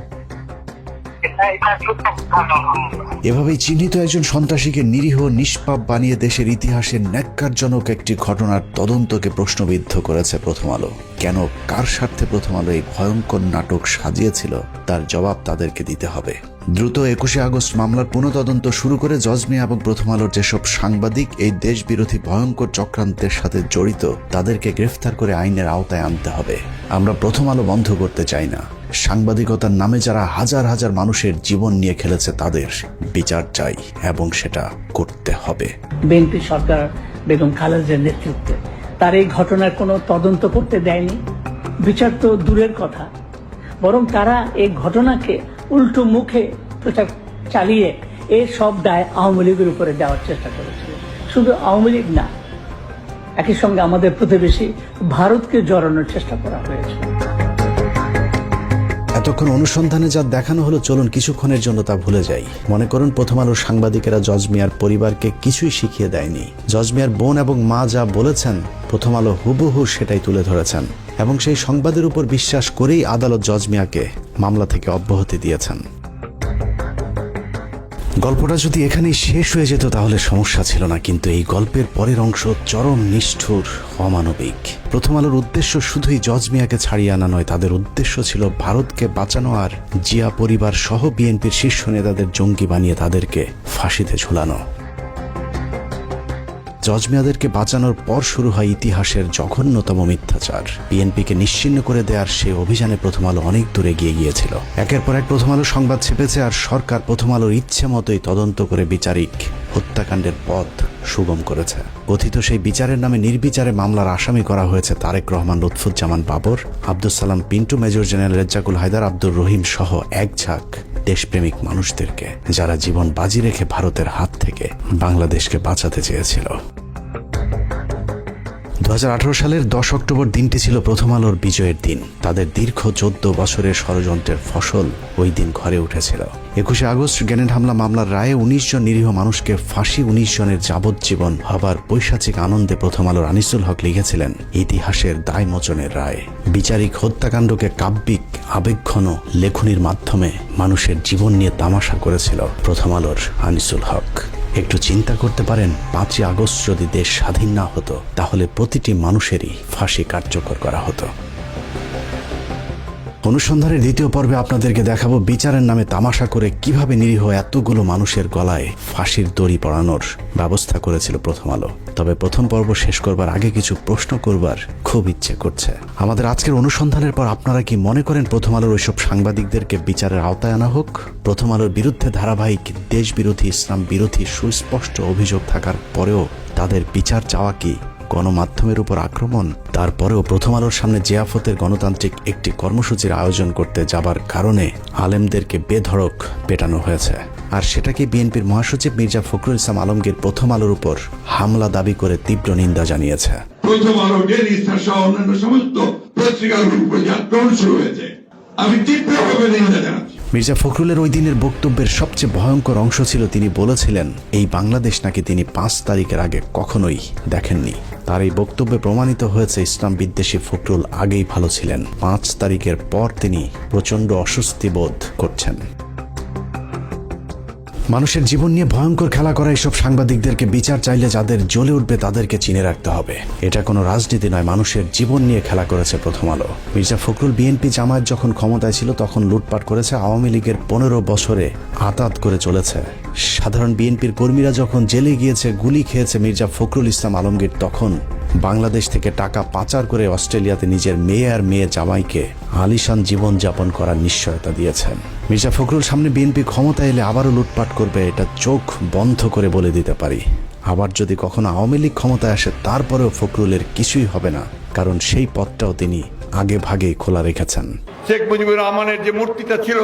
এভাবেই চিহ্নিত একজন সন্ত্রাসীকে নিরীহ নিষ্পাপ বানিয়ে দেশের ইতিহাসে ন্যাক্কারজনক একটি ঘটনার তদন্তকে প্রশ্নবিদ্ধ করেছে প্রথম আলো। কেন, কার স্বার্থে প্রথম আলো এই ভয়ঙ্কর নাটক সাজিয়েছিল তার জবাব তাদেরকে দিতে হবে। দ্রুত 21শে আগস্ট মামলার পুনঃতদন্ত শুরু করে জজ মিয়া এবং প্রথম আলোর যেসব সাংবাদিক এই দেশবিরোধী ভয়ঙ্কর চক্রান্তের সাথে জড়িত তাদেরকে গ্রেফতার করে আইনের আওতায় আনতে হবে। আমরা প্রথম আলো বন্ধ করতে চাই না। সাংবাদিকতার নামে যারা হাজার হাজার মানুষের জীবন নিয়ে খেলেছে তাদের বিচার চাই এবং সেটা করতে হবে। বিএনপি সরকার বেগম খালেদার নেতৃত্বে তার এই ঘটনার কোনো তদন্ত করতে দেয়নি, বিচার তো দূরের কথা, বরং তারা এই ঘটনাকে উল্টো মুখে প্রচার চালিয়ে এই সব দায় আওয়ামী লীগের উপরে দেওয়ার চেষ্টা করেছিল। শুধু আওয়ামী লীগ না, একই সঙ্গে আমাদের প্রতিবেশী ভারতকে জড়ানোর চেষ্টা করা হয়েছে। এতক্ষণ অনুসন্ধানে যা দেখানো হলো, চলুন কিছুক্ষণের জন্য তা ভুলে যাই। মনে করুন প্রথম আলোর সাংবাদিকেরা জজ মিয়ার পরিবারকে কিছুই শিখিয়ে দেয়নি। জজ মিয়ার বোন এবং মা যা বলেছেন প্রথম আলো হুবহু সেটাই তুলে ধরেছেন এবং সেই সংবাদের উপর বিশ্বাস করেই আদালত জজ মিয়াকে মামলা থেকে অব্যাহতি দিয়েছেন। গল্পটা যদি এখানেই শেষ হয়ে যেত তাহলে সমস্যা ছিল না, কিন্তু এই গল্পের পরের অংশ চরম নিষ্ঠুর, অমানবিক। প্রথম আলোর উদ্দেশ্য শুধুই জজ মিয়াকে ছাড়িয়ে আনা নয়, তাদের উদ্দেশ্য ছিল ভারতকে বাঁচানো আর জিয়া পরিবার সহ বিএনপির শীর্ষ নেতাদের জঙ্গি বানিয়ে তাদেরকে ফাঁসিতে ঝুলানো। জজ মিয়াদেরকে বাঁচানোর পর শুরু হয় ইতিহাসের জঘন্যতম মিথ্যাচার। বিএনপিকে নিশ্চিহ্ন করে দেওয়ার সেই অভিযানে প্রথম আলো অনেক দূরে গিয়েছিল। একের পর এক প্রথম আলো সংবাদ ছেপেছে আর সরকার প্রথম আলোর ইচ্ছে মতোই তদন্ত করে বিচারিক হত্যাকাণ্ডের পথ সুগম করেছে। কথিত সেই বিচারের নামে নির্বিচারে মামলার আসামি করা হয়েছে তারেক রহমান, লুৎফুজ্জামান বাবর, আব্দুল সালাম পিন্টু, মেজর জেনারেল রেজ্জাকুল হায়দার, আব্দুর রহিম সহ এক ঝাঁক দেশপ্রেমিক মানুষদেরকে, যারা জীবন বাজি রেখে ভারতের হাত থেকে বাংলাদেশকে বাঁচাতে চেয়েছিল। 2018 সালের 10 অক্টোবর দিনটি ছিল প্রথম আলোর বিজয়ের দিন। তাদের দীর্ঘ 14 বছরের ষড়যন্ত্রের ফসল ওই দিন ঘরে উঠেছিল। 21 আগস্ট গ্রেনেড হামলা মামলার রায়ে 19 জন নিরীহ মানুষকে ফাঁসি, 19 জনের যাবজ্জীবন হবার পৈশাচিক আনন্দে প্রথম আলোর আনিসুল হক লিখেছিলেন ইতিহাসের দায়মোচনের রায়। বিচারিক হত্যাকাণ্ডকে কাব্যিক আবেগঘন লেখনির মাধ্যমে মানুষের জীবন নিয়ে তামাশা করেছিল প্রথম আলোর আনিসুল হক। একটু চিন্তা করতে পারেন, 5ই আগস্ট যদি দেশ স্বাধীন না হতো তাহলে প্রতিটি মানুষেরই ফাঁসি কার্যকর করা হতো। অনুসন্ধানের দ্বিতীয় পর্বে আপনাদেরকে দেখাবো বিচারের নামে তামাশা করে কিভাবে নিরীহ এতগুলো মানুষের গলায় ফাঁসির দড়ি পরানোর ব্যবস্থা করেছিল প্রথম আলো। তবে প্রথম পর্ব শেষ করবার আগে কিছু প্রশ্ন করবার খুব ইচ্ছে করছে। আমাদের আজকের অনুসন্ধানের পর আপনারা কি মনে করেন প্রথম আলোর ওইসব সাংবাদিকদেরকে বিচারের আওতায় আনা হোক? প্রথম আলোর বিরুদ্ধে ধারাবাহিক দেশবিরোধী, ইসলাম বিরোধী সুস্পষ্ট অভিযোগ থাকার পরেও তাদের বিচার চাওয়া কি গণমাধ্যমের উপর আক্রমণ? তারপরেও প্রথম আলোর সামনে জিয়াফতের গণতান্ত্রিক একটি কর্মসূচির আয়োজন করতে যাবার কারণে আলেমদেরকে বেধড়ক পেটানো হয়েছে। আর সেটাকে বিএনপির মহাসচিব মির্জা ফখরুল ইসলাম আলমগীর প্রথম আলোর উপর হামলা দাবি করে তীব্র নিন্দা জানিয়েছে। প্রথম আলো, ডেইলি স্টার সহ অন্যান্য সমস্ত পত্রিকাগুলোর উপর আক্রমণ শুরু হয়েছে, আমি তীব্রভাবে নিন্দা জানাচ্ছি। মির্জা ফখরুলের ওই দিনের বক্তব্যের সবচেয়ে ভয়ঙ্কর অংশ ছিল তিনি বলেছিলেন এই বাংলাদেশ নাকি তিনি 5 তারিখের আগে কখনোই দেখেননি। তার এই বক্তব্যে প্রমাণিত হয়েছে ইসলাম বিদ্বেষী ফখরুল আগেই ভালো ছিলেন। 5 তারিখের পর তিনি প্রচণ্ড অস্বস্তি বোধ করছেন। মানুষের জীবন নিয়ে ভয়ঙ্কর খেলা করা এইসব সাংবাদিকদেরকে বিচার চাইলে যাদের জ্বলে উঠবে তাদেরকে চিনে রাখতে হবে। এটা কোনো রাজনীতি নয়, মানুষের জীবন নিয়ে খেলা করেছে প্রথম আলো। মির্জা ফখরুল বিএনপি জামায়াত যখন ক্ষমতায় ছিল তখন লুটপাট করেছে, আওয়ামী লীগের 15 বছরে আতাত করে চলেছে। সাধারণ বিএনপির কর্মীরা যখন জেলে গিয়েছে, গুলি খেয়েছে মির্জা ফখরুল ইসলাম আলমগীর তখন বাংলাদেশ থেকে টাকা পাচার করে অস্ট্রেলিয়াতে নিজের মেয়ে আর মেয়ে জামাইকে আলিশান জীবন যাপন করার নিশ্চয়তা দিয়েছেন। মির্জা ফখরুল সামনে বিএনপি ক্ষমতা এলে আবারও লুটপাট করবে, এটা চোখ বন্ধ করে বলে দিতে পারি। আবার যদি কখনো আওয়ামী লীগ ক্ষমতায় আসে তারপরেও ফখরুলের কিছুই হবে না, কারণ সেই পথটাও তিনি আগে ভাগেই খোলা রেখেছেন। শেখ মুজিবুর রহমানের যে মূর্তিটা ছিল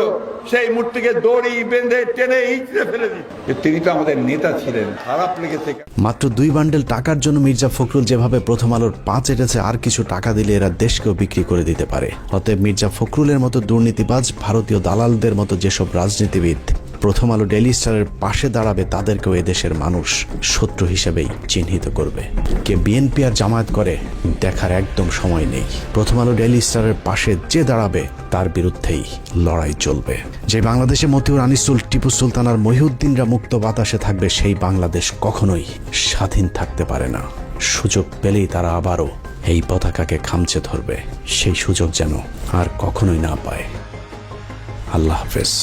সেই মূর্তিকে দড়ি বেঁধে টেনে ইঁচড়ে ফেলে দিই। তিনি তো আমাদের নেতা ছিলেন, খারাপ লেগেছে। মাত্র 2 বান্ডেল টাকার জন্য মির্জা ফখরুল যেভাবে প্রথম আলোর 5 এটেছে, আর কিছু টাকা দিলে এরা দেশকেও বিক্রি করে দিতে পারে। অতএব মির্জা ফখরুলের মতো দুর্নীতিবাজ, ভারতীয় দালালদের মতো যেসব রাজনীতিবিদ প্রথম আলো ডেইলি স্টারের পাশে দাঁড়াবে তাদেরকেও এদেশের মানুষ শত্রু হিসেবেই চিহ্নিত করবে। কে বিএনপি আর জামায়াত করে দেখার একদম সময় নেই। প্রথম আলো ডেইলি স্টারের পাশে যে দাঁড়াবে তার বিরুদ্ধেই লড়াই চলবে। যে বাংলাদেশে মতিউর, আনিসুল, টিপু সুলতান আর মহিউদ্দিনরা মুক্ত বাতাসে থাকবে, সেই বাংলাদেশ কখনোই স্বাধীন থাকতে পারে না। সুযোগ পেলেই তারা আবারও এই পতাকাকে খামচে ধরবে, সেই সুযোগ যেন আর কখনোই না পায়। আল্লাহ হাফেজ।